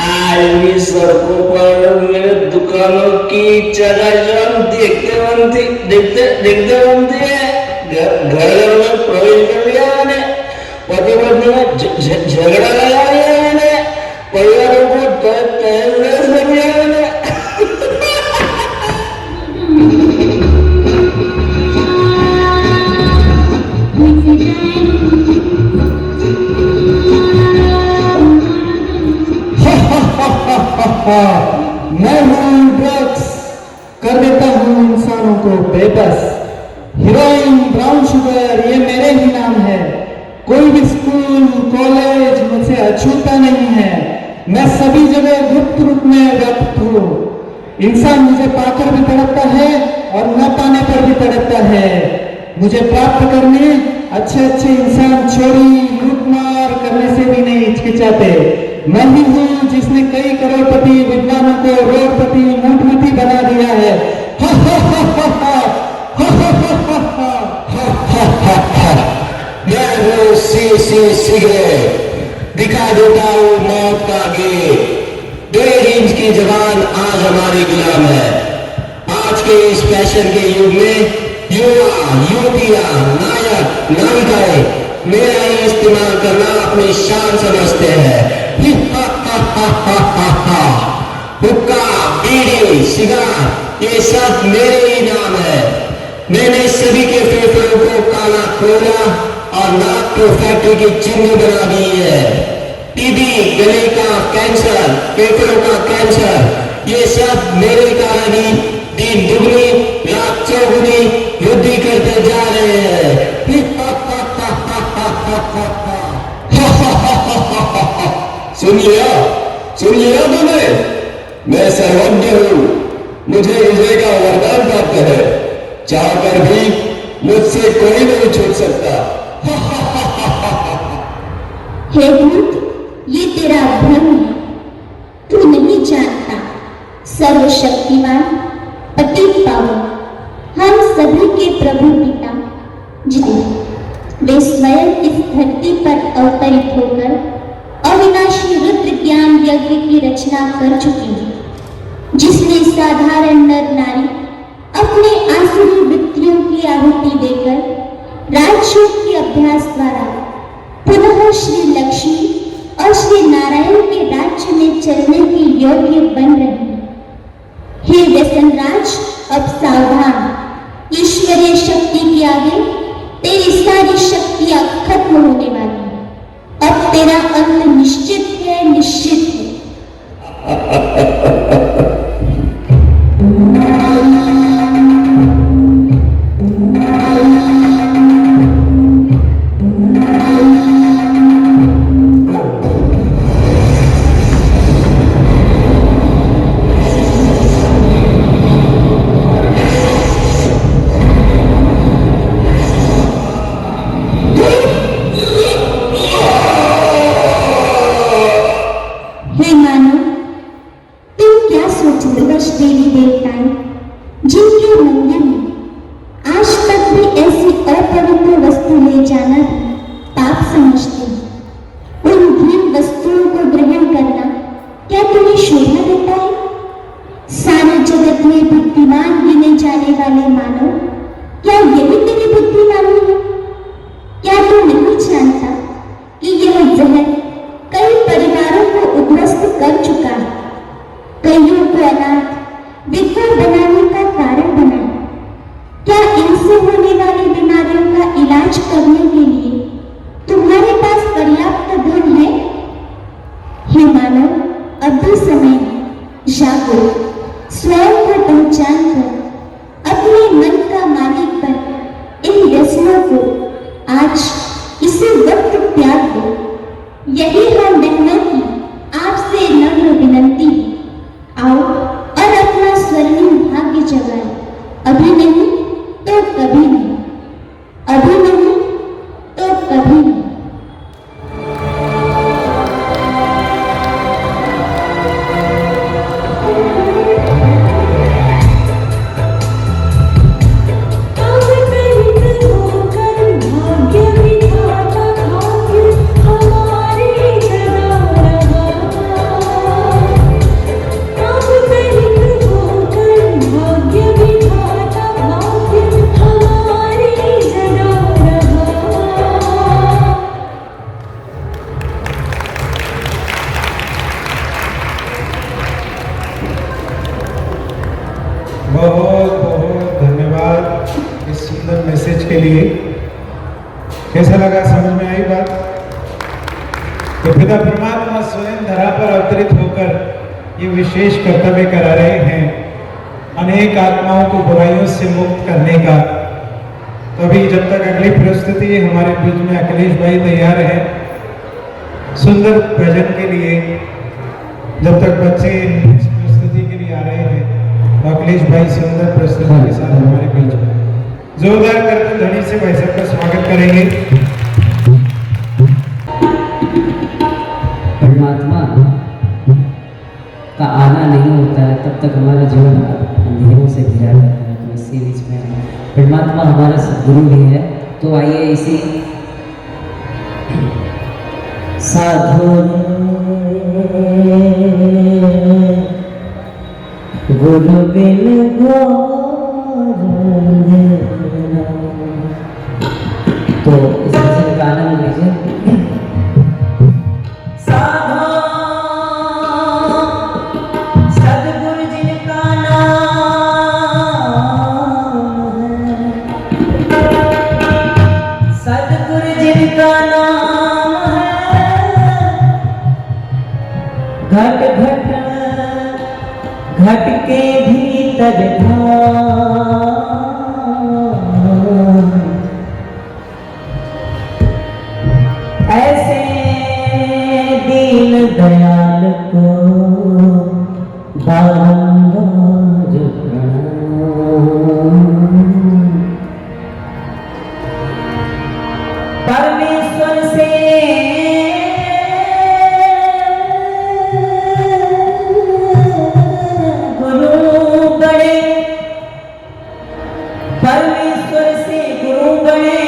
आज भी सड़कों पर मेरे दुकानों की चकाचौंध देखते बनती है। घर में प्रवेश कर लिया मैंने, पति पत्नी में झगड़ा लगा लिया मैंने, परिवारों को तहस कर दिया मैंने। मैं हूँ ड्रग्स, कर देता हूँ इंसानों को बेबस। हीरोइन, ब्राउन शुगर, ये मेरे ही नाम है। कोई भी स्कूल कॉलेज मुझसे अछूता नहीं है। मैं सभी जगह गुप्त रूप में व्याप्त हूँ। इंसान मुझे पाकर भी तड़पता है और न पाने पर भी तड़पता है। मुझे प्राप्त करने अच्छे अच्छे इंसान चोरी लूटमार करने से भी नहीं हिचकिचाते। मैं ही हूँ जिसने कई करोड़पति विद्वानों को रोडपति मूठमती बना दिया है। मैं हूँ सिगरेट, दिखा देता हूँ मौत का गेट। 1.5 इंच की जवान आज हमारी गुलाम है। आज के इस फैशन के युग में युवा युवतियां नायक नायिकाएं मेरा ही इस्तेमाल करना अपनी शान समझते हैं। हुक्का, बीड़ी, सिगार, ये सब मेरे ही नाम है। मैंने सभी के फेफड़ों को काला खोला और नाक को फैक्ट्री की चिमनी बना दी है। टीबी, गले का कैंसर, फेफड़ों का कैंसर, ये सब मेरे कारण ही दिन दुगनी रात चौगुनी वृद्धि करते जा रहे हैं। सुन लिया तुमने? मैं सर्वज्ञ हूं, मुझे हृदय का वरदान प्राप्त है, चाहकर भी मुझसे कोई नहीं छूट सकता। हे दूत, ये तेरा भ्रम है। तू नहीं जानता सर्वशक्तिमान पतित पावन हम सभी के प्रभु पिता जिन्हें वे स्वयं इस धरती पर अवतरित होकर अविनाशी रुद्र ज्ञान यज्ञ की रचना कर चुके हैं, जिसने साधारण नर नारी अपने आसुरी वृत्तियों की आहुति देकर राजयोग के अभ्यास द्वारा पुनः श्री लक्ष्मी और श्री नारायण के राज्य में चलने के योग्य बन रहे हैं। हे व्यसनराज, अब सावधान, ईश्वरीय शक्ति के आगे तेरी सारी शक्तियां खत्म होने वाली है। अब तेरा अंत निश्चित है, निश्चित है। कैसा लगा? समझ में आई बात? तो पिता परमात्मा स्वयं धरा पर अवतरित होकर ये विशेष कर्तव्य करा रहे हैं, अनेक आत्माओं को बुराइयों से मुक्त करने का। तो अभी जब तक अगली प्रस्तुति हमारे बीच में अखिलेश भाई तैयार है सुंदर भजन के लिए, जब तक बच्चे प्रस्तुति के लिए आ रहे हैं, तो अखिलेश भाई सुंदर प्रस्तुति के साथ हमारे बीच में जोरदार करते ध्वनि से भाई साहब का स्वागत करेंगे। परमात्मा का आना नहीं होता है तब तक हमारा जीवन अंधेरों से घिरा रहता है। तो इसी बीच में परमात्मा हमारा सद्गुरु भी है। तो आइए इसी साधु गुरु बिन तो इस भजन का आनंद लीजिए। साधु का नाम है घट घट घट के भीतर धाम। ऐसे दीन दयाल को बारंबार प्रणाम। परमेश्वर से गुरु बड़े, परमेश्वर से गुरु बड़े,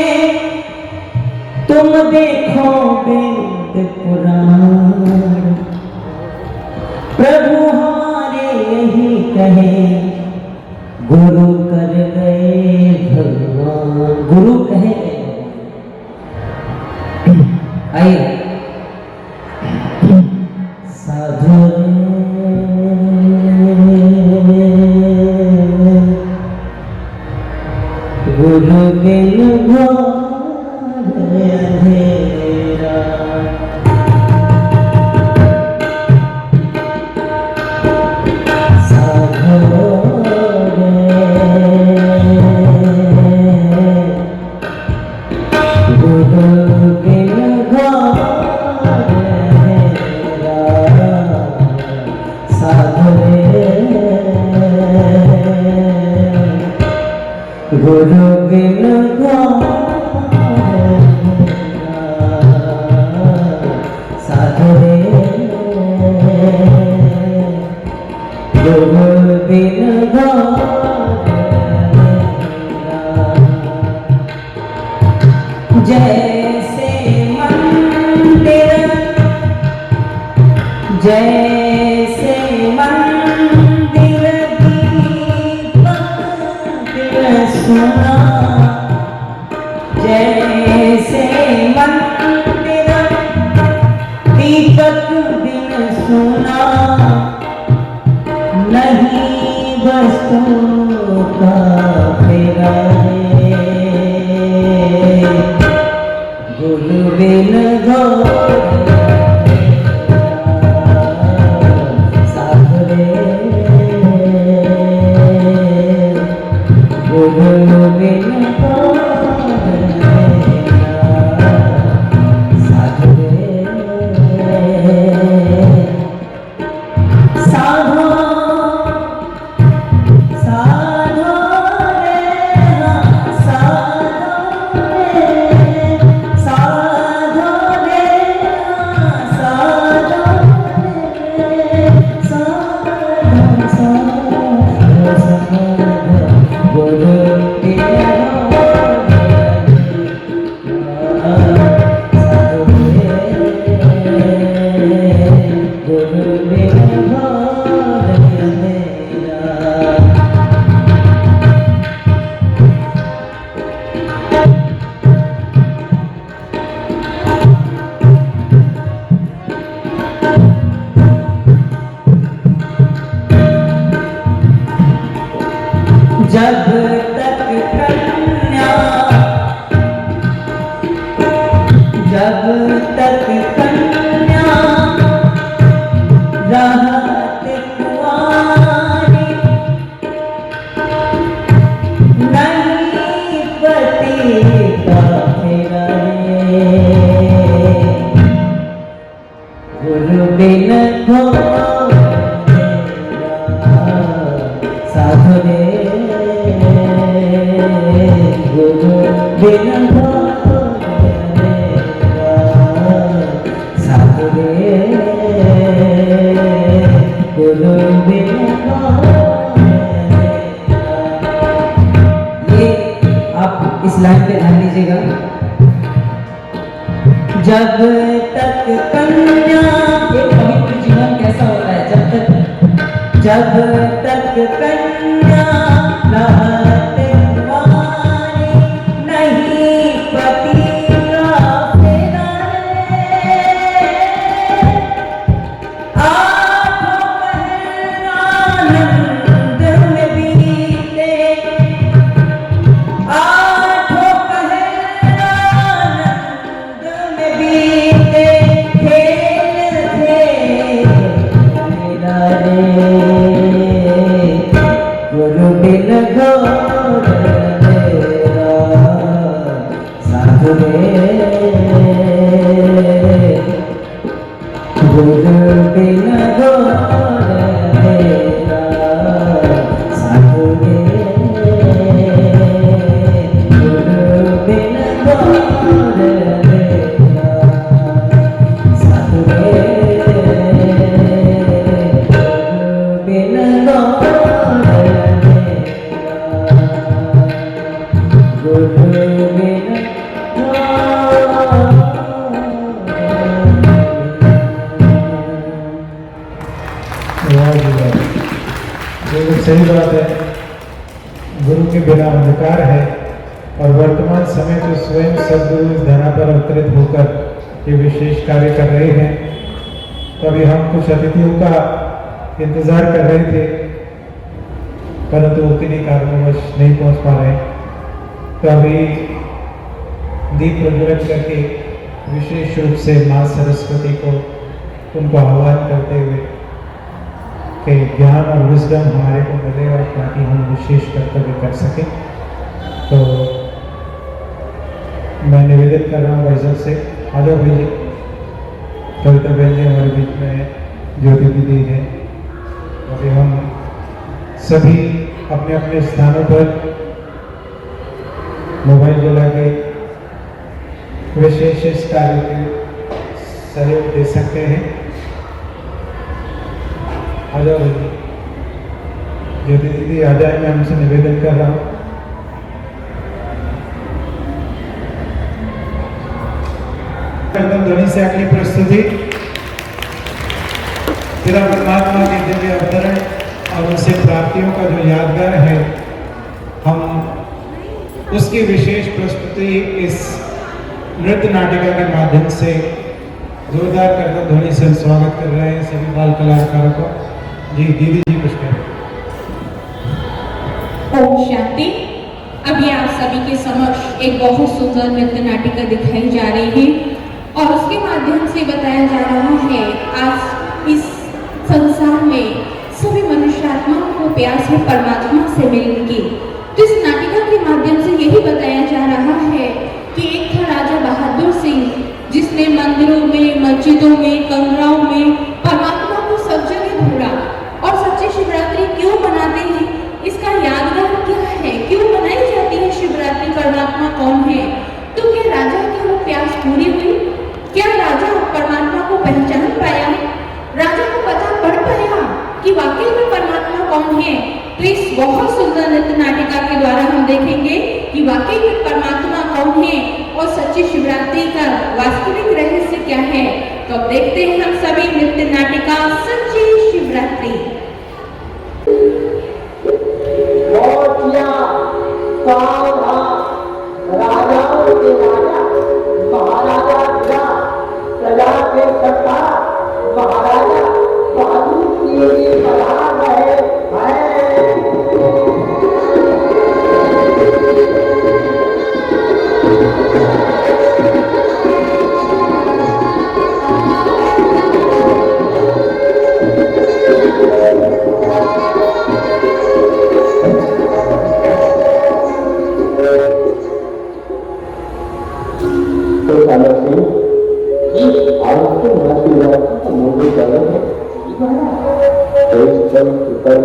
तुम देखो वेद पुराण। प्रभु हमारे यही कहे, गुरु कर गए भगवान। गुरु कहे आइए साधु गुरु बिन अंधेरा। साधु गुरु बिन गुरु बिन साधु रे, गुरु बिन जैसे मंदिर, जैसे मंदिर सुना, जैसे मंदिर दीपक बिन सुना। नहीं वस्तु का फेरा रे, गुरु बिन साधु रे, गुरु बिन साधु रे। साधु साधु रे, साधु रे, साधु रे, साधु रे, साधु साधु गुरु जब तक कन्या, जब तक कन्या रहत कुंवारी, नहीं पति का फेरा रे, गुरु बिन साधु रे, गुरु बिन साधु रे, गुरु बिन। ये आप इस लाइन पे ध्यान दीजिएगा। जब तक कन्या, एक पवित्र जीवन कैसा होता है जब तक, जब तक कन्या रहते कुंवारी, नहीं पति का फेरा रे, आठों पहर आनंद में बीते, आठों पहर आनंद सही बात है, गुरु के बिना अंधकार है और वर्तमान समय तो स्वयं सदगुरु इस धरा पर अवतरित होकर ये विशेष कार्य कर रहे हैं। तो अभी हम कुछ अतिथियों का इंतजार कर रहे थे, परंतु वो किन्हीं कारणवश नहीं पहुंच पा रहे। तो अभी दीप प्रज्वलित करके विशेष रूप से माँ सरस्वती को उनको आह्वान करते हुए कि ज्ञान और विजडम हमारे को मिले और ताकि हम विशेष कर्तव्य कर सकें। तो मैं निवेदन कर रहा हूँ भाई से, आ जाओ भाई जी। कविता बहन जी हमारे बीच में, ज्योति दीदी है। अभी हम सभी अपने अपने स्थानों पर मोबाइल जला के विशेष इस कार्य के सहयोग दे सकते हैं। आ जाओ दीदी, ज्योति दीदी आ जाए, मैं हमसे निवेदन कर रहा हूँ। ध्वनि से अगली प्रस्तुति पिता परमात्मा के दिव्य अवतरण और उनसे प्राप्तियों का जो यादगार है, हम उसकी विशेष प्रस्तुति इस नृत्य नाटिका के माध्यम से जोरदार करता ध्वनि से स्वागत कर रहे हैं सभी बाल कलाकारों को। जी दीदी जी कुछ कहें। ओम शांति। अभी आप सभी के समक्ष एक बहुत सुंदर नृत्य नाटिका दिखाई जा रही है और उसके माध्यम से बताया जा रहा है आज इस संसार में सभी मनुष्यात्माओं को प्यास है परमात्मा से मिलने की। तो इस नाटिका के माध्यम से यही बताया जा रहा है कि एक था राजा बहादुर सिंह, जिसने मंदिरों में, मस्जिदों में, कमराओं में परमात्मा को सब जगह ढूंढा। और सच्ची शिवरात्रि क्यों मनाते हैं, इसका यादगार क्या है, क्यों मनाई जाती है शिवरात्रि, परमात्मा कौन है। तो क्या राजा की वो प्यास पूरी हुई? क्या राजा परमात्मा को पहचान पाया? राजा को पता पड़ पाया कि वाकई में परमात्मा कौन है? तो इस बहुत सुंदर नृत्य नाटिका के द्वारा हम देखेंगे कि वाकई में परमात्मा कौन है और सच्ची शिवरात्रि का वास्तविक रहस्य क्या है। तो अब देखते हैं हम सभी नृत्य नाटिका सच्ची शिवरात्रि। राजाओं के राजा, महाराजा राजा, प्रजा के सरदार, महाराजा बहादुर के लिए पधार रहे हैं।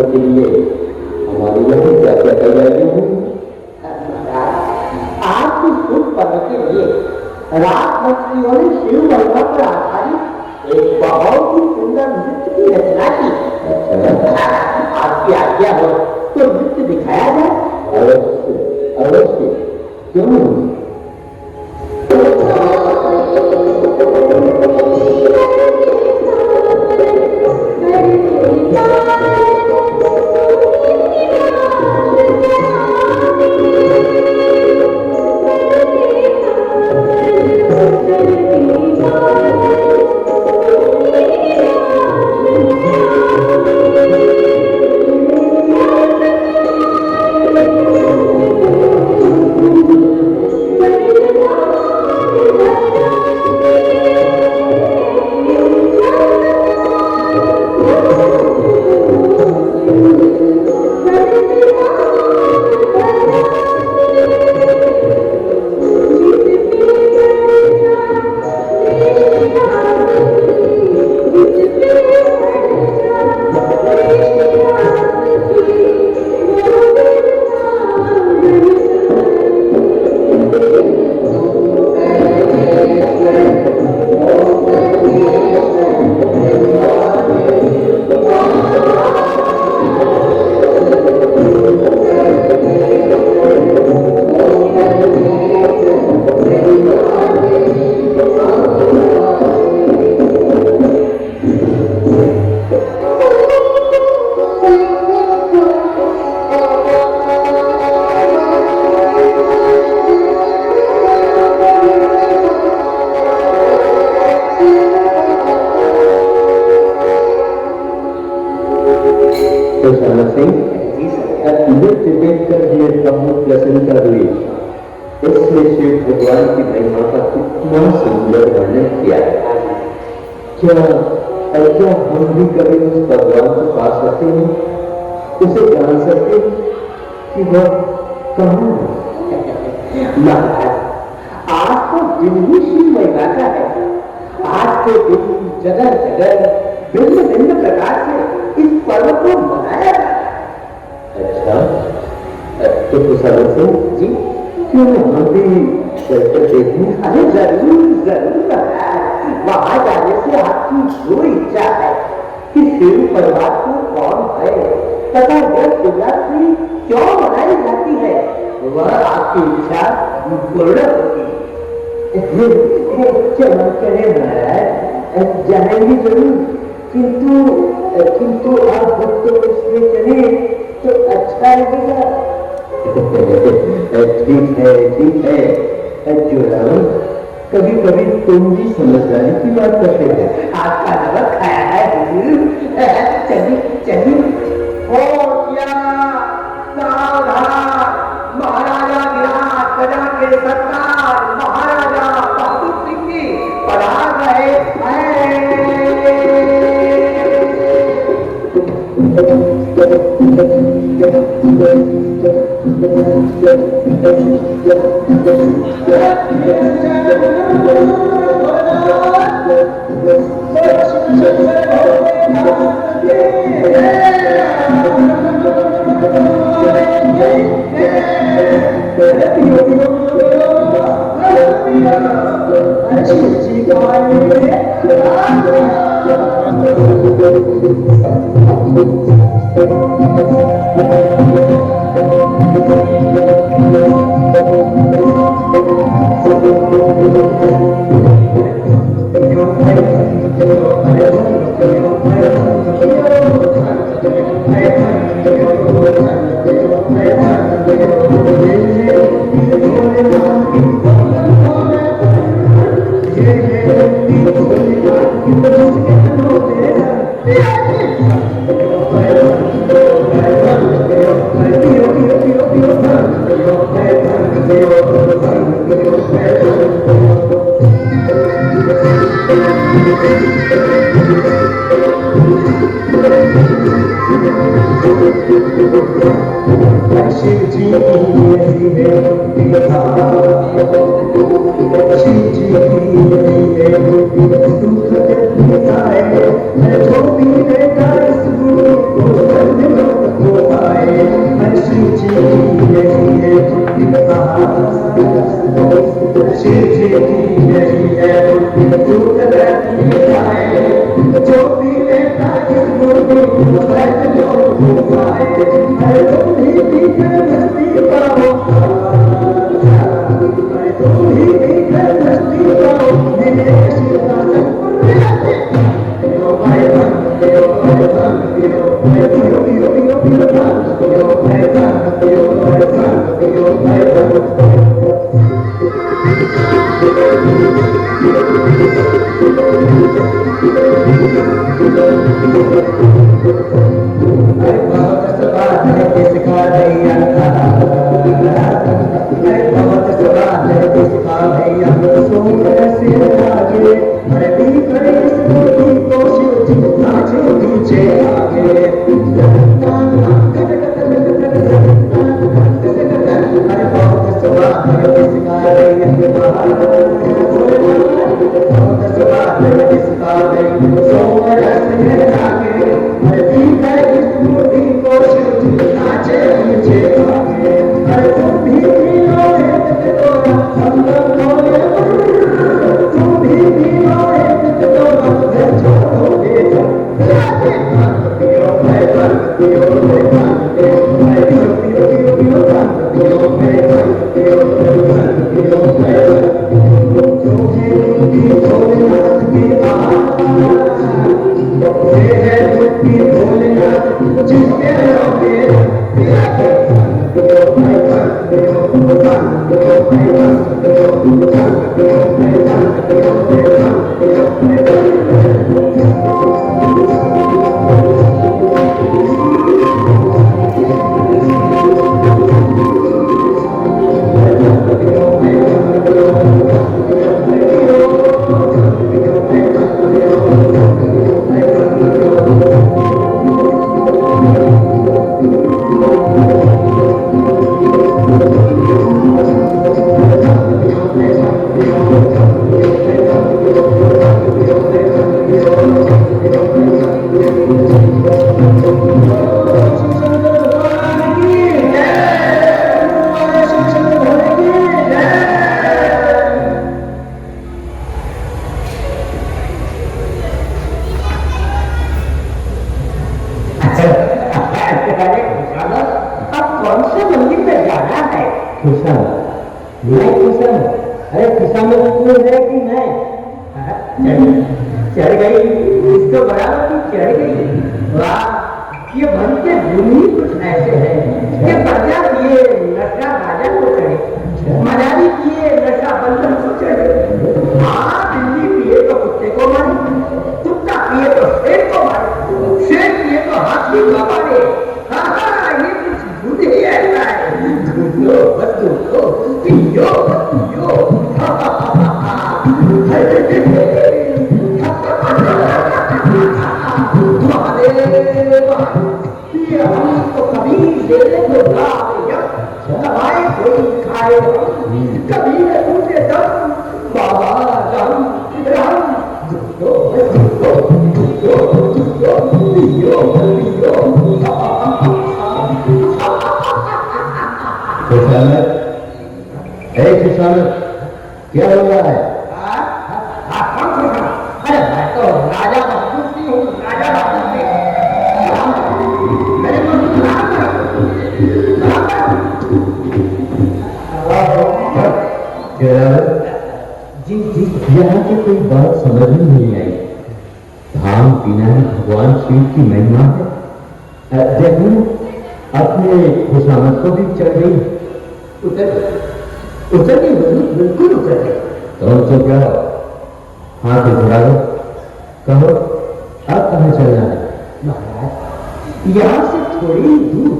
के लिए हमारी यहाँ क्या क्या तैयारियां होंगी? आपकी शुभ पर्व के लिए राजमंत्रियों ने शिव महिमा पर आधारित एक बहुत ही सुंदर नृत्य की रचना की। आपकी आज्ञा हो तो नृत्य दिखाया जाए। अवश्य अवश्य, क्यों नहीं? तो श्यामल सिंह नृत्य देखकर हमें बहुत प्रसन्नता हुई। इसमें शिव भगवान की महिमा का कितना सुंदर वर्णन किया। क्या हम भी कभी उस भगवान को पा सकते हैं, उसे जान सकते हैं कि वह कहाँ है? महाराज, आज तो दिन ही शिव महिमा का है। आज के दिन जगह जगह भिन्न भिन्न प्रकार से इस पर्व को मनाया जाता है। अच्छा, तो कुशल सिंह जी, क्यों हम भी चलकर देखें? अरे जरूर जरूर महाराज, वहां जाने से आपकी जो इच्छा है कि शिव परिवार को कौन है तथा यह शिवरात्रि क्यों मनाई जाती है, वह आपकी इच्छा पूर्ण होगी। चलो चले महाराज, जाएंगे जरूर, किंतु आप भक्तों इसमें चले तो अच्छा लगेगा। ठीक है जोराम, कभी कभी तुम भी समझदारी की बात करते हैं। आपका नमक खाया है। चलिए महाराजा विराट प्रजा के सरकार महाराजा बहादुर सिंह जी पधार रहे दिशा में स्कूल है कि नहीं? चढ़ गई, इसको बराबर की चढ़ गई। वाह, ये मन के गुण ही कुछ ऐसे हैं कि प्रजा किए नशा राजा को चढ़े, मजारी किए नशा बंधन को चढ़े। हाँ, बिल्ली पिए तो कुत्ते को मारे, कुत्ता पिए तो शेर को मारे, शेर पिए तो हाथी को मारे। हाँ हाँ, ये कुछ गुण ही ऐसा है। पियो पियो पियो पियो। हम तो कभी देने को दवाई कोई खाए कभी न टूटे दम बाबा दम राम क्या हो रहा है? अरे मैं तो राजा महसूस नहीं हूँ, राजा महसूस नहीं। मेरे को जी जी, यहाँ की कोई बात समझ में नहीं आई। धाम पीना ही भगवान शिव की महिमा है। देखो, अपने खुशामद को भी चढ़ गई। उतर गई, बिल्कुल उतर गई। तो क्या हाथ उठा लो, कहो अब कहाँ चलना है? महाराज, यहाँ से थोड़ी दूर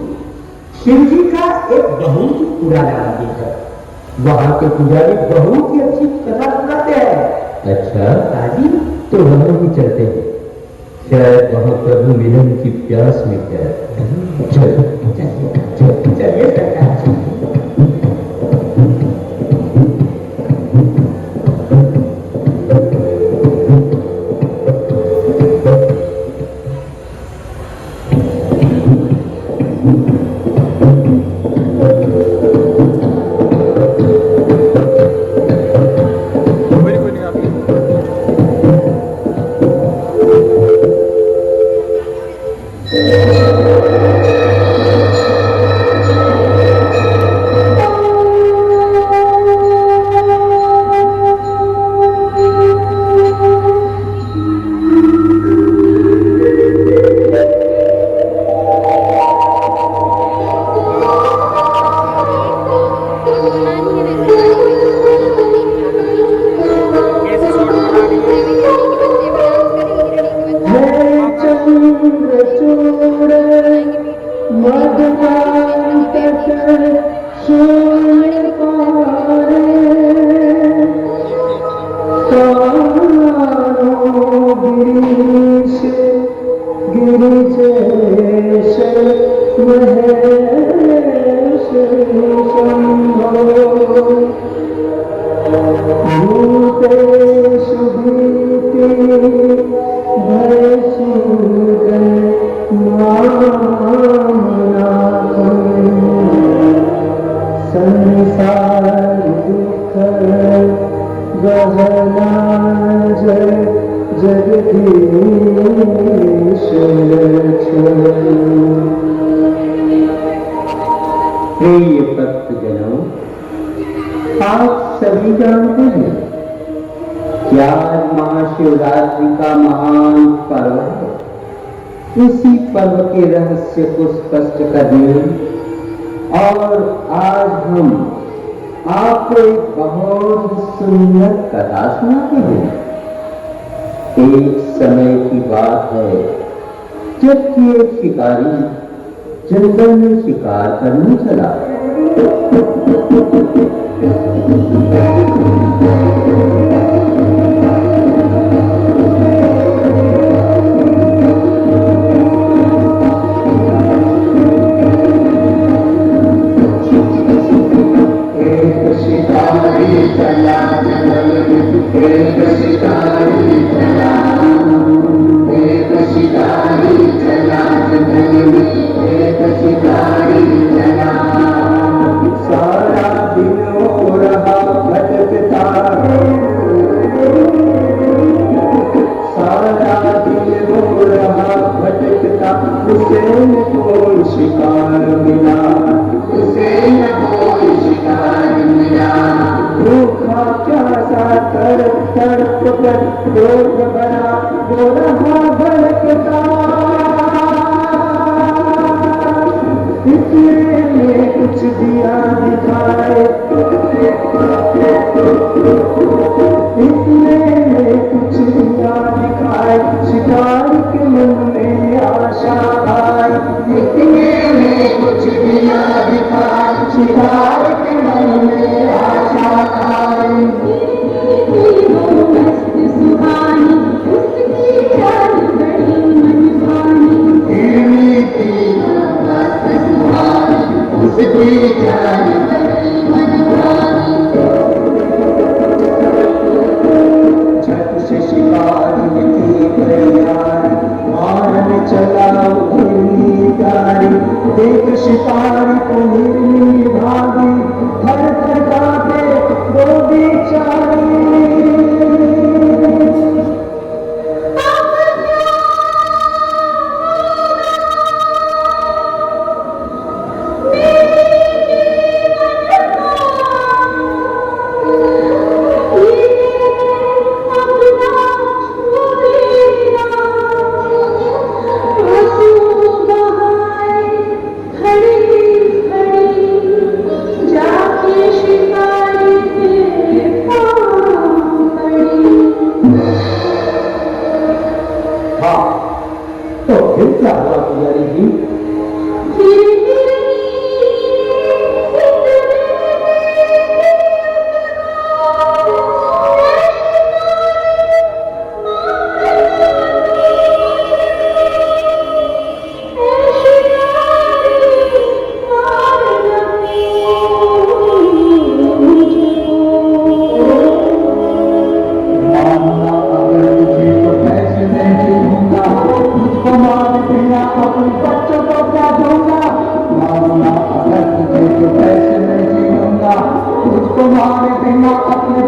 शिव जी का एक बहुत ही पुराना मंदिर है। वहां के पुजारी बहुत ही अच्छी कथा सुनाते हैं। अच्छा, दादी तो वहां ही चलते हैं, शायद वहां प्रभु मिलन की प्यास मिट जाए। चलिए सरकार। प्रिय भक्तजनों, आप सभी जानते हैं क्या महाशिवरात्रि का महान पर्व है। इसी पर्व के रहस्य को स्पष्ट करने और आज हम आपको एक बहुत सुंदर कथा सुनाते हैं। एक समय की बात है जबकि एक शिकारी जंगल में शिकार करने चला। एक शिकारी चला जंगल में, एक शिकारी चला, एक शिकारी चला जंगल में, एक शिकारी चला। सारा दिन हो रहा भटकता, सारा दिन हो रहा भटकता, उसे न कोई शिकार मिला, उसे न कोई शिकार मिला। भूखा क्या पर लोग बड़ा वो रहा भड़कता, इसने कुछ दिया दिखाए, इसने कुछ दिया दिखाए, शिकार के मन में आशा आए, इसने कुछ दिया दिखाए, शिकार के मन में आशा आए। सुहानी उसकी चाल बड़ी मनभानी, उसकी चाल बड़ी मनभानी, छत से शिकार की तैयारी, मारने चला हिरनी गाड़ी, देख शिकारी को हिरनी भागी, थर थर कांपे वो बेचारी। तो फिर क्या हुआ पुजारी जी? अपने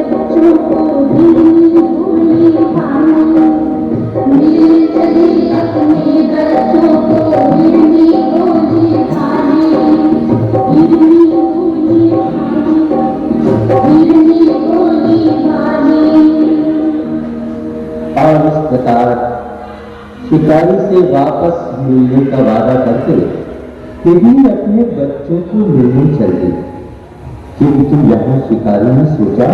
बच्चों को और इस प्रकार शिकारी से वापस मिलने का वादा करके कभी अपने बच्चों को मिलने चल गई। किंतु यहाँ शिकारी ने सोचा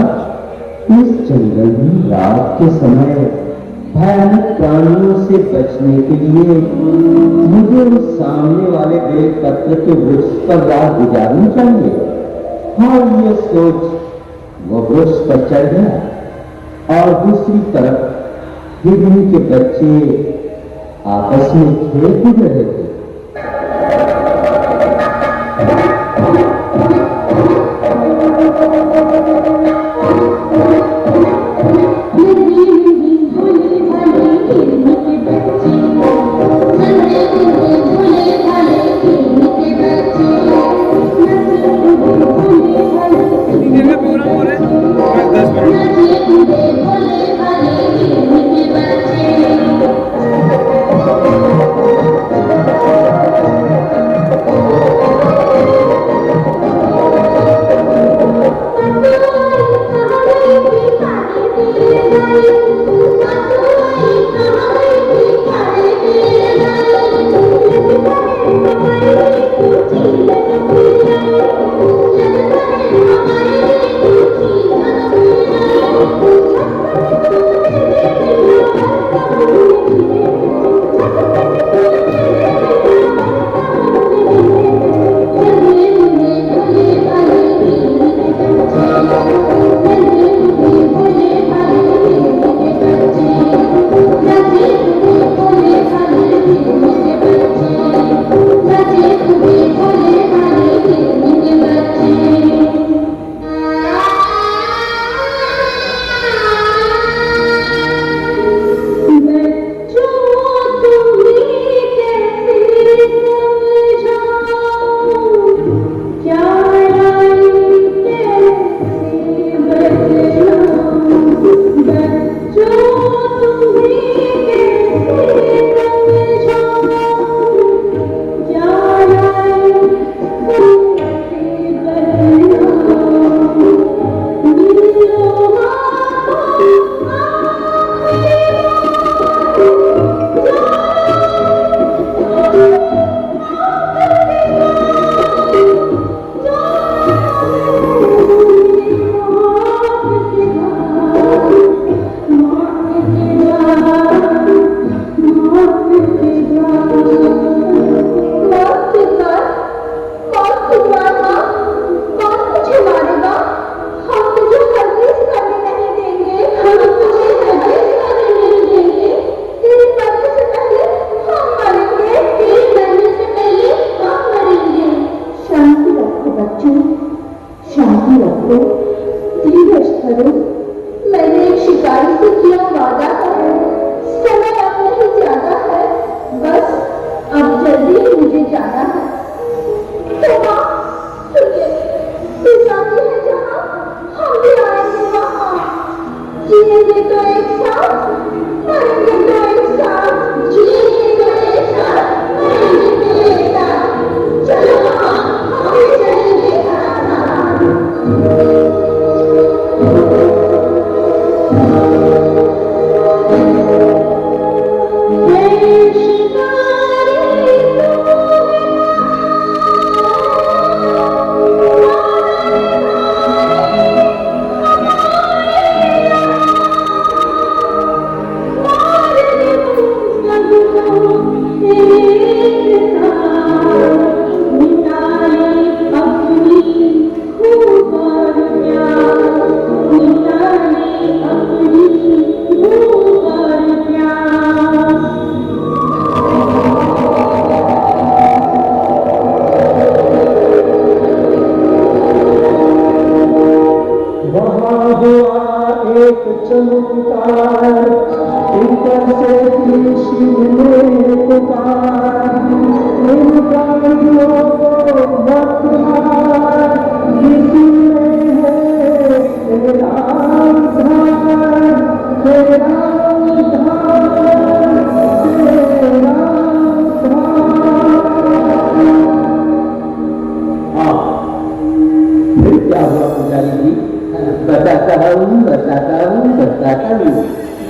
इस जंगल में रात के समय भयानक प्राणियों से बचने के लिए मुझे उस सामने वाले बेल पत्र के वृक्ष पर रात गुजारनी चाहिए। और ये सोच वो वृक्ष पर चढ़ गया और दूसरी तरफ हिरनी के बच्चे आपस में खेल कूद रहे थे।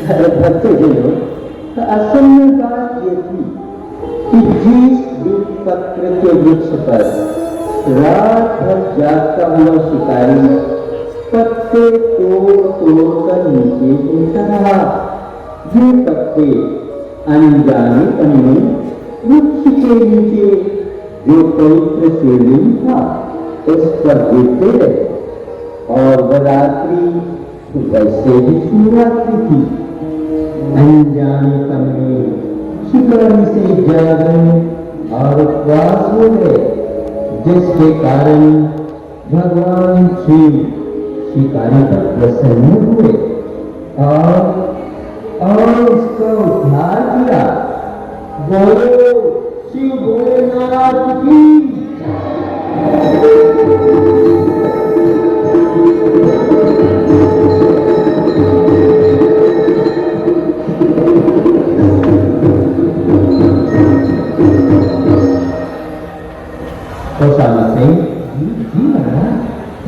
भक्तजनों, असल में बात ये थी कि जिस पत्र के वृक्ष पर रात भर जागता हुआ शिकारी पत्ते तोड़ कर नीचे गिरता रहा, ये पत्ते अनजाने में वृक्ष के नीचे जो पवित्र शिवलिंग था उस पर गिरते रहे, और वह रात्रि वैसे ही शिवरात्रि थी। अनजाने में शिकारी से जागरण और उपवास हो गए, जिसके कारण भगवान शिव शिकारी पर प्रसन्न हुए और उसका उद्धार किया। बोलो शिव भोलेनाथ की।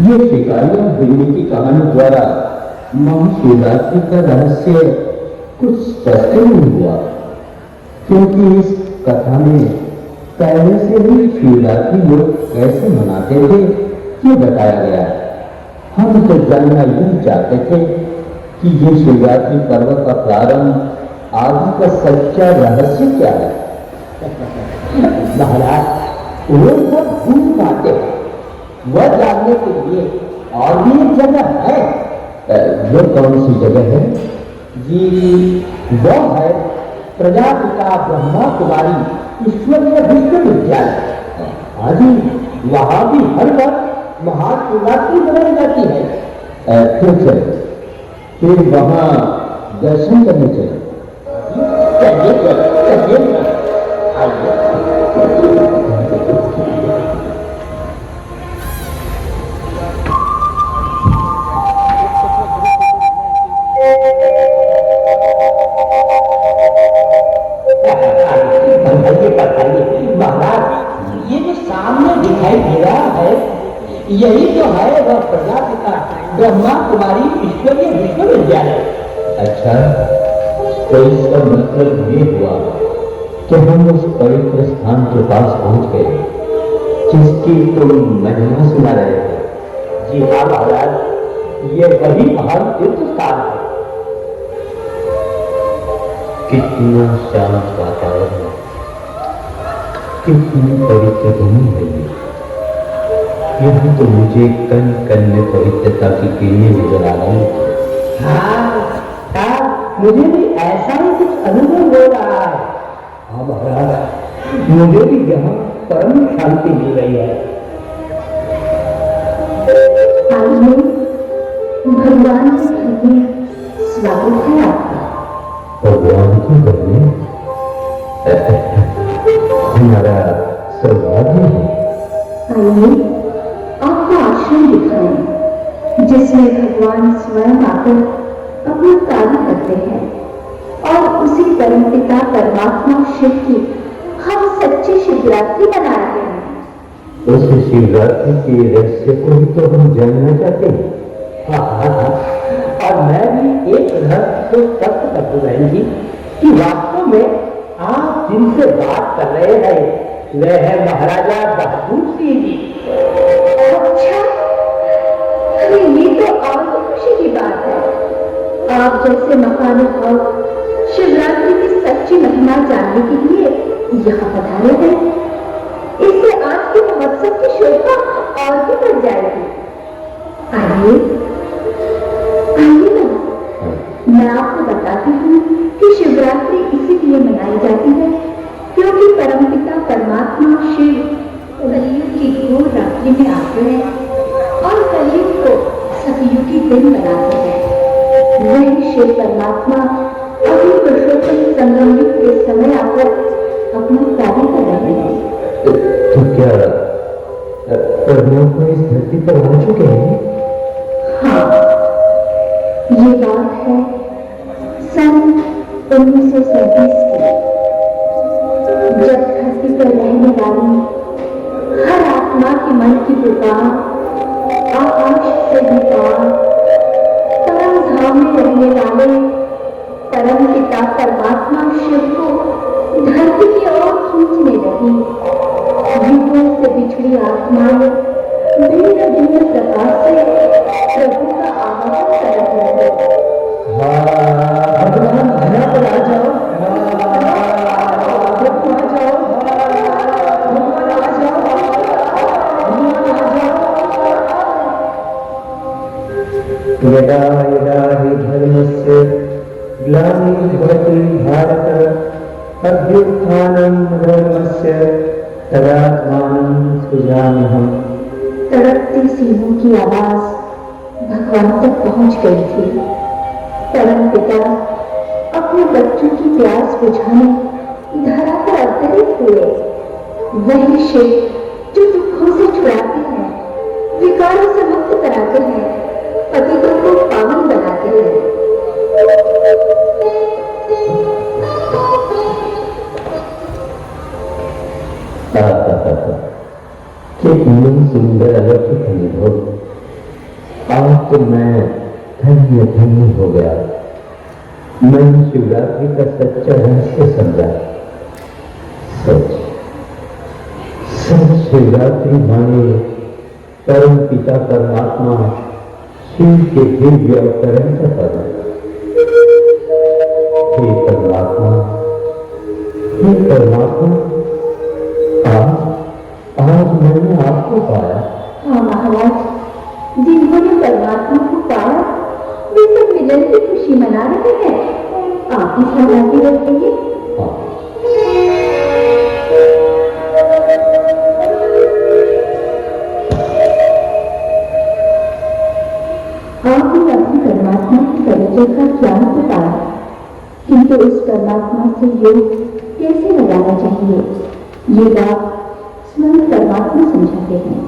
ये शिकारी और बिल्ली की कहानी द्वारा महाशिवरात्रि का रहस्य कुछ स्पष्ट नहीं हुआ, क्योंकि इस कथा में पहले से ही शिवरात्रि लोग कैसे मनाते थे ये बताया गया है। हम तो जानना यही चाहते थे कि ये शिवरात्रि पर्व का प्रारंभ आदि का सच्चा रहस्य क्या है। महाराज, वो सब भूल पाते हैं, वह जानने के लिए और भी एक जगह है। वो कौन सी जगह है जी? वो है प्रजापिता ब्रह्मा कुमारी ईश्वरीय विश्वविद्यालय। हाँ जी, वहां भी हर वर्ष महाशिवरात्रि मनाई जाती है। फिर वहां दर्शन करने चले। चलिए आइए। महाराज, ये जो सामने दिखाई दे रहा है यही तो है वह प्रजापिता ब्रह्मा कुमारी ईश्वरीय विश्वविद्यालय। अच्छा, तो इसका मतलब ये हुआ कि हम उस पवित्र स्थान के पास पहुंच गए जिसकी तुम महिमा सुना रहे थे। जी हाँ महाराज, ये वही महान तीर्थ स्थान है। कितना शांत वातावरण, कितनी पवित्र भूमि है ये। यहाँ तो मुझे कण कण में पवित्रता की किरणें नजर आ रही हैं। हाँ, मुझे भी ऐसा ही कुछ अनुभव हो रहा है। हाँ महाराज, मुझे भी यहाँ परम शांति मिल रही है। भगवान के घर में स्वागत है आपका। भगवान के घर में हमारा सौभाग्य है। आइए आपको आश्रम दिखाएं, जिसमें भगवान स्वयं आकर अपना कार्य करते हैं और उसी परमपिता परमात्मा शिव की हम सच्ची शिवरात्रि मना रहे हैं। उस शिवरात्रि के रहस्य को ही तो हम जानना चाहते हैं। हाँ, और मैं भी एक रहस्य को स्पष्ट कर दूं बहन जी कि वास्तव में आप जिनसे बात कर रहे हैं वे है महाराजा बहादुर सिंह जी। अच्छा, अरे ये तो और भी खुशी की बात है। आप जैसे महानुभाव शिवरात्रि की सच्ची महिमा जानने के लिए यहाँ पधारे हैं। इससे आज के महोत्सव की शोभा और भी बढ़ जाएगी। आइए ना, मैं आपको बताती हूँ कि शिवरात्रि इसीलिए मनाई जाती है क्योंकि परमपिता परमात्मा शिव कलयुग की घोर रात्रि में आते हैं और कलयुग को सतयुगी दिन बनाते हैं। वही शिव परमात्मा अभी पुरुषोत्तम संगम युग के समय आकर अपना कार्य कर रहे हैं। तो क्या परमात्मा इस धरती पर आ चुके हैं? हाँ, ये बात है सन 1937 की, जब धरती पर रहने वाली हर आत्मा के मन की पुकार आकाश से भी पार परम धाम में रहने वाले आत्माएं भिन्न भिन्न प्रकार से प्रभु का आवाहन कर रहे हैं। भगवान धरा पर आ जाओ, भगवान आ जाओ, भगवान आ जाओ, भगवान आ जाओ। यदा यदा हि धर्मस्य ग्लानिर्भवति भारत अभ्युत्थानं धर्मस्य तदात्मानं सृजाम्यहम्। तड़पती सिंहों की आवाज भगवान तक पहुंच गई थी। परम पिता अपने बच्चों की प्यास बुझाने धरा पर अवतरित हुए। वही शिव जो दुखों से छुड़ाते हैं, विकारों से मुक्त कराते हैं, पतितों को पावन बनाते हैं। कितनी सुंदर अलौकिक अनुभव। आज तो मैं धन्य धन्य हो गया। मैं शिवरात्रि का सच्चा रहस्य समझा। सच सच शिवरात्रि माने परम पिता परमात्मा शिव के दिव्य अवतरण का पर्व। हे परमात्मा, हे परमात्मा, आज मैंने आपको पाया। हाँ महाराज, जिन्होंने परमात्मा को पाया वे सब मिलन की खुशी मना रहे हैं। आप ही सहमति रखेंगे। आपने अपनी परमात्मा की परिचय का ज्ञान तो पाया, किंतु उस परमात्मा से योग कैसे लगाना चाहिए ये बात स्वयं परमात्मा समझाते हैं।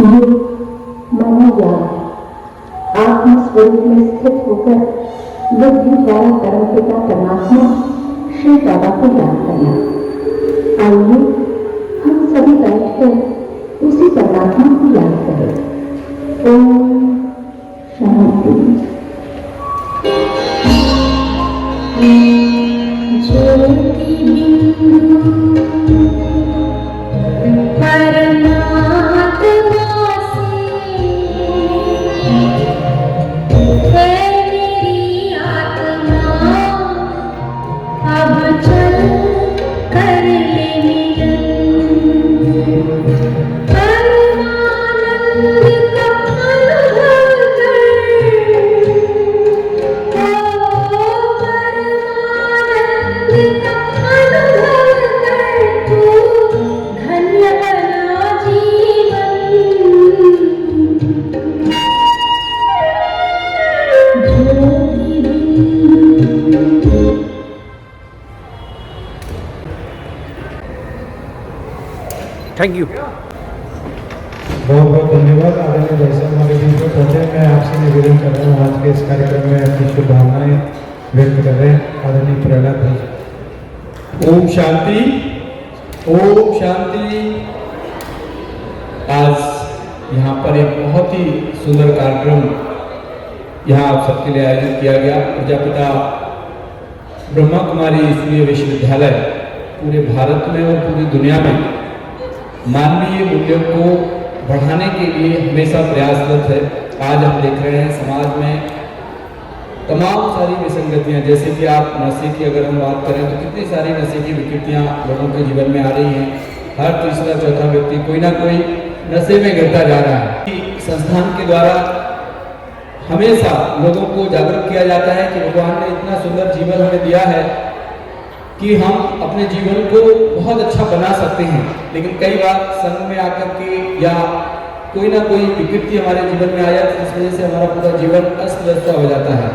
योग माना ज्ञान, आत्म स्वरूप में स्थित होकर बुद्धि द्वारा परमपिता परमात्मा श्री बाबा को याद करना। आइए हम सभी बैठकर उसी परमात्मा को याद करें। ओम शांति। ज्योति बिंदु थैंक यू। बहुत बहुत धन्यवाद। आदरणीय जैसे हमारे बीच में पहुंचे, मैं आपसे निवेदन कर रहा हूँ आज के इस कार्यक्रम में अपनी शुभकामनाएं व्यक्त कर रहे हैं आदरणीय प्रहलाद भाई। ओम शांति, ओम शांति। आज यहाँ पर एक बहुत ही सुंदर कार्यक्रम यहाँ आप सबके लिए आयोजित किया गया। प्रजापिता ब्रह्मा कुमारी ईश्वरीय विश्वविद्यालय पूरे भारत में और पूरी दुनिया में मानवीय मूल्यों को बढ़ाने के लिए हमेशा प्रयासरत है। आज हम देख रहे हैं समाज में तमाम सारी विसंगतियां, जैसे कि आप नशे की अगर हम बात करें तो कितनी सारी नशे की विकृतियां लोगों के जीवन में आ रही हैं। हर तीसरा चौथा व्यक्ति कोई ना कोई नशे में गिरता जा रहा है। संस्थान के द्वारा हमेशा लोगों को जागरूक किया जाता है कि भगवान ने इतना सुंदर जीवन हमें दिया है कि हम अपने जीवन को बहुत अच्छा बना सकते हैं, लेकिन कई बार संग में आकर के या कोई ना कोई विकृति हमारे जीवन में आ जाती है, जिस वजह से हमारा पूरा जीवन अस्त व्यस्त हो जाता है।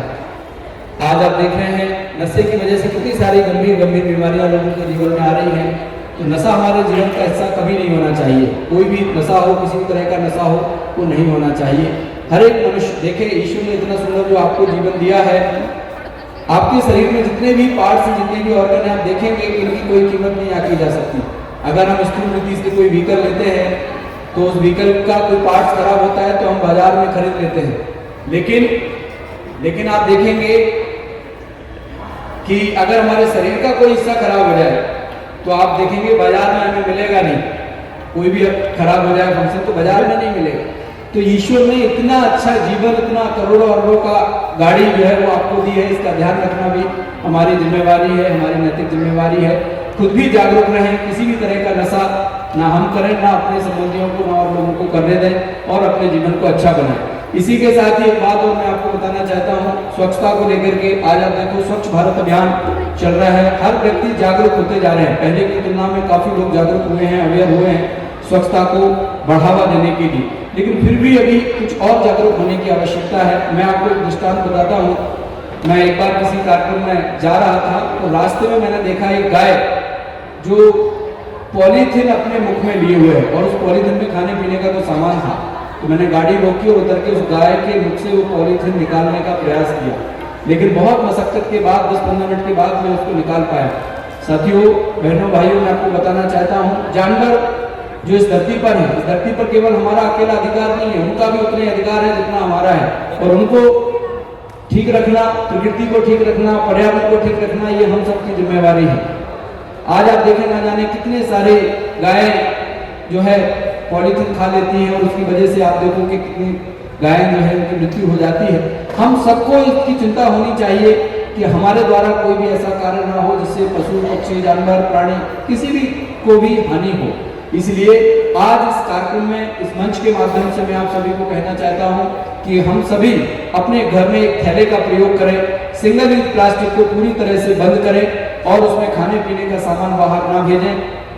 आज आप देख रहे हैं नशे की वजह से कितनी सारी गंभीर बीमारियां लोगों के जीवन में आ रही हैं। तो नशा हमारे जीवन का हिस्सा कभी नहीं होना चाहिए। कोई भी नशा हो, किसी तरह का नशा हो, वो नहीं होना चाहिए। हर एक मनुष्य देखे, ईश्वर ने इतना सुंदर जो आपको जीवन दिया है, आपके शरीर में जितने भी पार्ट्स हैं, जितने भी ऑर्गन हैं, आप देखेंगे कि इनकी कोई कीमत नहीं आकी जा सकती। अगर हम स्थूल रीति से कोई व्हीकल लेते हैं तो उस व्हीकल का कोई पार्ट्स खराब होता है तो हम बाजार में खरीद लेते हैं। लेकिन आप देखेंगे कि अगर हमारे शरीर का कोई हिस्सा खराब हो जाए तो आप देखेंगे बाजार में हमें मिलेगा नहीं। कोई भी अब खराब हो जाए फंक्शन तो बाजार में नहीं मिलेगा। तो ईश्वर ने इतना अच्छा जीवन, इतना करोड़ों अरबों का गाड़ी जो है वो आपको दी है, इसका ध्यान रखना भी हमारी जिम्मेवारी है, हमारी नैतिक जिम्मेवारी है। खुद भी जागरूक रहें, किसी भी तरह का नशा ना हम करें, ना अपने संबंधियों को, ना और लोगों को करने दें और अपने जीवन को अच्छा बनाएं। इसी के साथ ही एक बात और मैं आपको बताना चाहता हूँ, स्वच्छता को लेकर के आज आप देखो स्वच्छ भारत अभियान चल रहा है, हर व्यक्ति जागरूक होते जा रहे हैं। पहले की तुलना में काफी लोग जागरूक हुए हैं, अवेयर हुए हैं स्वच्छता को बढ़ावा देने के लिए, लेकिन फिर भी अभी कुछ और जागरूक होने की आवश्यकता है। मैं आपको एक दृष्टांत बताता हूँ। मैं एक बार किसी कार्यक्रम में जा रहा था तो रास्ते में मैंने देखा एक गाय जो पॉलीथिन अपने मुख में लिए हुए है और उस पॉलीथिन में खाने पीने का तो सामान था। तो मैंने गाड़ी रोकी और उतर के उस गाय के मुख से वो पॉलीथिन निकालने का प्रयास किया, लेकिन बहुत मशक्कत के बाद 10-15 मिनट के बाद मैं उसको निकाल पाया। साथियों, बहनों, भाइयों, मैं आपको बताना चाहता हूँ, जानवर जो इस धरती पर है, इस धरती पर केवल हमारा अकेला अधिकार नहीं है, उनका भी उतने अधिकार है जितना हमारा है, और उनको ठीक रखना, प्रकृति को ठीक रखना, पर्यावरण को ठीक रखना, ये हम सबकी जिम्मेवारी है। आज आप देखें, ना जाने कितने सारे गायें जो है पॉलीथिन खा लेती हैं और उसकी वजह से आप देखो कि कितनी गायें जो है उनकी मृत्यु हो जाती है। हम सबको इसकी चिंता होनी चाहिए कि हमारे द्वारा कोई भी ऐसा कार्य ना हो जिससे पशु, पक्षी, जानवर, प्राणी किसी भी को भी हानि हो। इसलिए आज इस कार्यक्रम में, इस मंच के माध्यम से मैं आप सभी को कहना चाहता हूं कि हम सभी अपने घर में एक थैले का प्रयोग करें, सिंगल यूज प्लास्टिक को पूरी तरह से बंद करें और उसमें खाने पीने का सामान बाहर ना भेजें।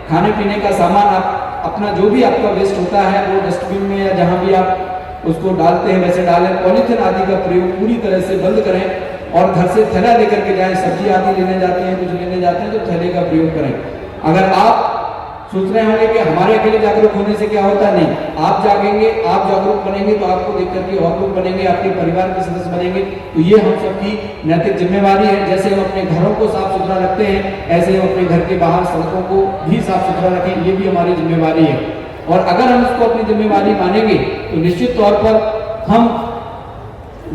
खाने पीने का सामान आप अपना जो भी आपका वेस्ट होता है वो डस्टबिन में या जहां भी आप उसको डालते हैं वैसे डालें। पॉलीथिन आदि का प्रयोग पूरी तरह से बंद करें और घर से थैला लेकर के जाएं। सब्जी आदि लेने जाते हैं, कुछ लेने जाते हैं तो थैले का प्रयोग करें। अगर आप सोच रहे होंगे कि हमारे अकेले जागरूक होने से क्या होता है, नहीं, आप जागेंगे, आप जागरूक बनेंगे तो आपको देख करके और लोग बनेंगे, आपके परिवार के सदस्य बनेंगे। तो ये हम सबकी नैतिक जिम्मेवारी है। जैसे हम अपने घरों को साफ सुथरा रखते हैं, ऐसे हम अपने घर के बाहर सड़कों को भी साफ सुथरा रखें, ये भी हमारी जिम्मेवारी है। और अगर हम इसको अपनी जिम्मेवारी मानेंगे तो निश्चित तौर पर हम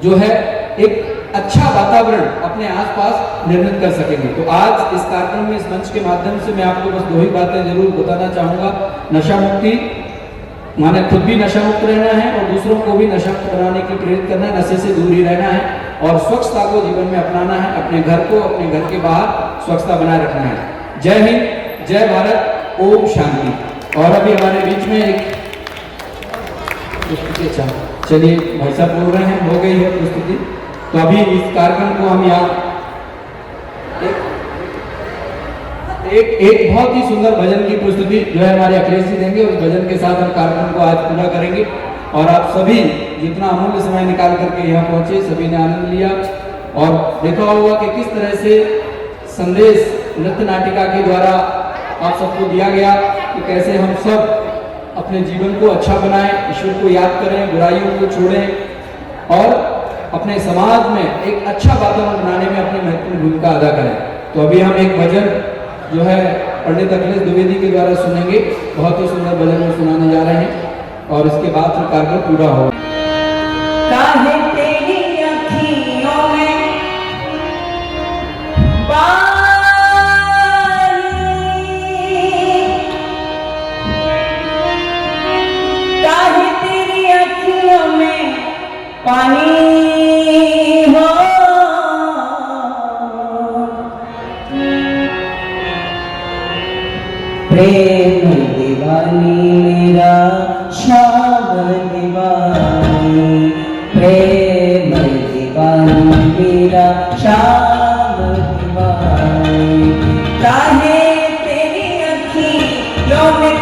जो है एक अच्छा वातावरण अपने आसपास निर्मित कर सकेंगे। तो आज इस कार्यक्रम में, इस मंच के माध्यम से मैं आपको बस 2 ही बातें जरूर बताना चाहूंगा। नशा मुक्ति माने खुद भी नशा मुक्त रहना है और दूसरों को भी नशा मुक्त बनाने की प्रेरित करना है, नशे से दूर ही रहना है और स्वच्छता को जीवन में अपनाना है। अपने घर को, अपने घर के बाहर स्वच्छता बनाए रखना है। जय हिंद, जय भारत, ओम शांति। और अभी हमारे बीच में एक प्रस्तुति, अच्छा चलिए भाई साहब बोल रहे हैं, हो गई है प्रस्तुति। तो अभी इस कार्यक्रम को हम यहाँ एक बहुत ही सुंदर भजन की प्रस्तुति जो है हमारे अखिलेश जी देंगे, उस भजन के साथ हम कार्यक्रम को आज पूरा करेंगे। और आप सभी जितना अमूल्य समय निकाल करके यहाँ पहुंचे, सभी ने आनंद लिया और देखा होगा कि किस तरह से संदेश नृत्य नाटिका के द्वारा आप सबको दिया गया कि कैसे हम सब अपने जीवन को अच्छा बनाएं, ईश्वर को याद करें, बुराइयों को छोड़ें और अपने समाज में एक अच्छा वातावरण बनाने में अपनी महत्वपूर्ण भूमिका अदा करें। तो अभी हम एक भजन जो है पंडित अखिलेश द्विवेदी के द्वारा सुनेंगे। बहुत ही सुंदर भजन में सुनाने जा रहे हैं और इसके बाद फिर कार्यक्रम पूरा हो। काहे तेरी अखियों में पानी हो, प्रेम दीवानी मेरा श्याम दीवानी, प्रेम दीवानी मेरा श्याम दीवानी। काहे तेरी अखियों में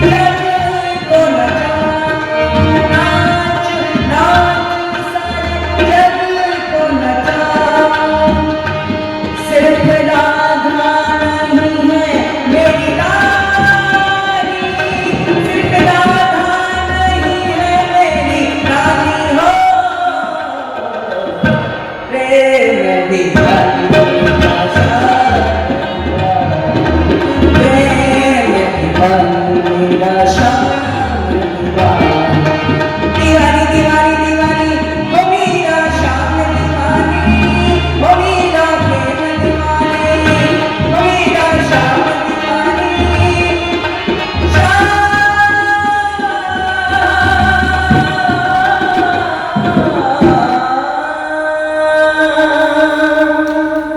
जग को नचाऊं, नाच नाच सारे जग को नचाऊं। सिर्फ राधा नहीं है मेरी रानी, सिर्फ राधा नहीं है मेरी रानी हो। प्रेम दीवानी मेरा शान, प्रेम दीवानी मेरा शान।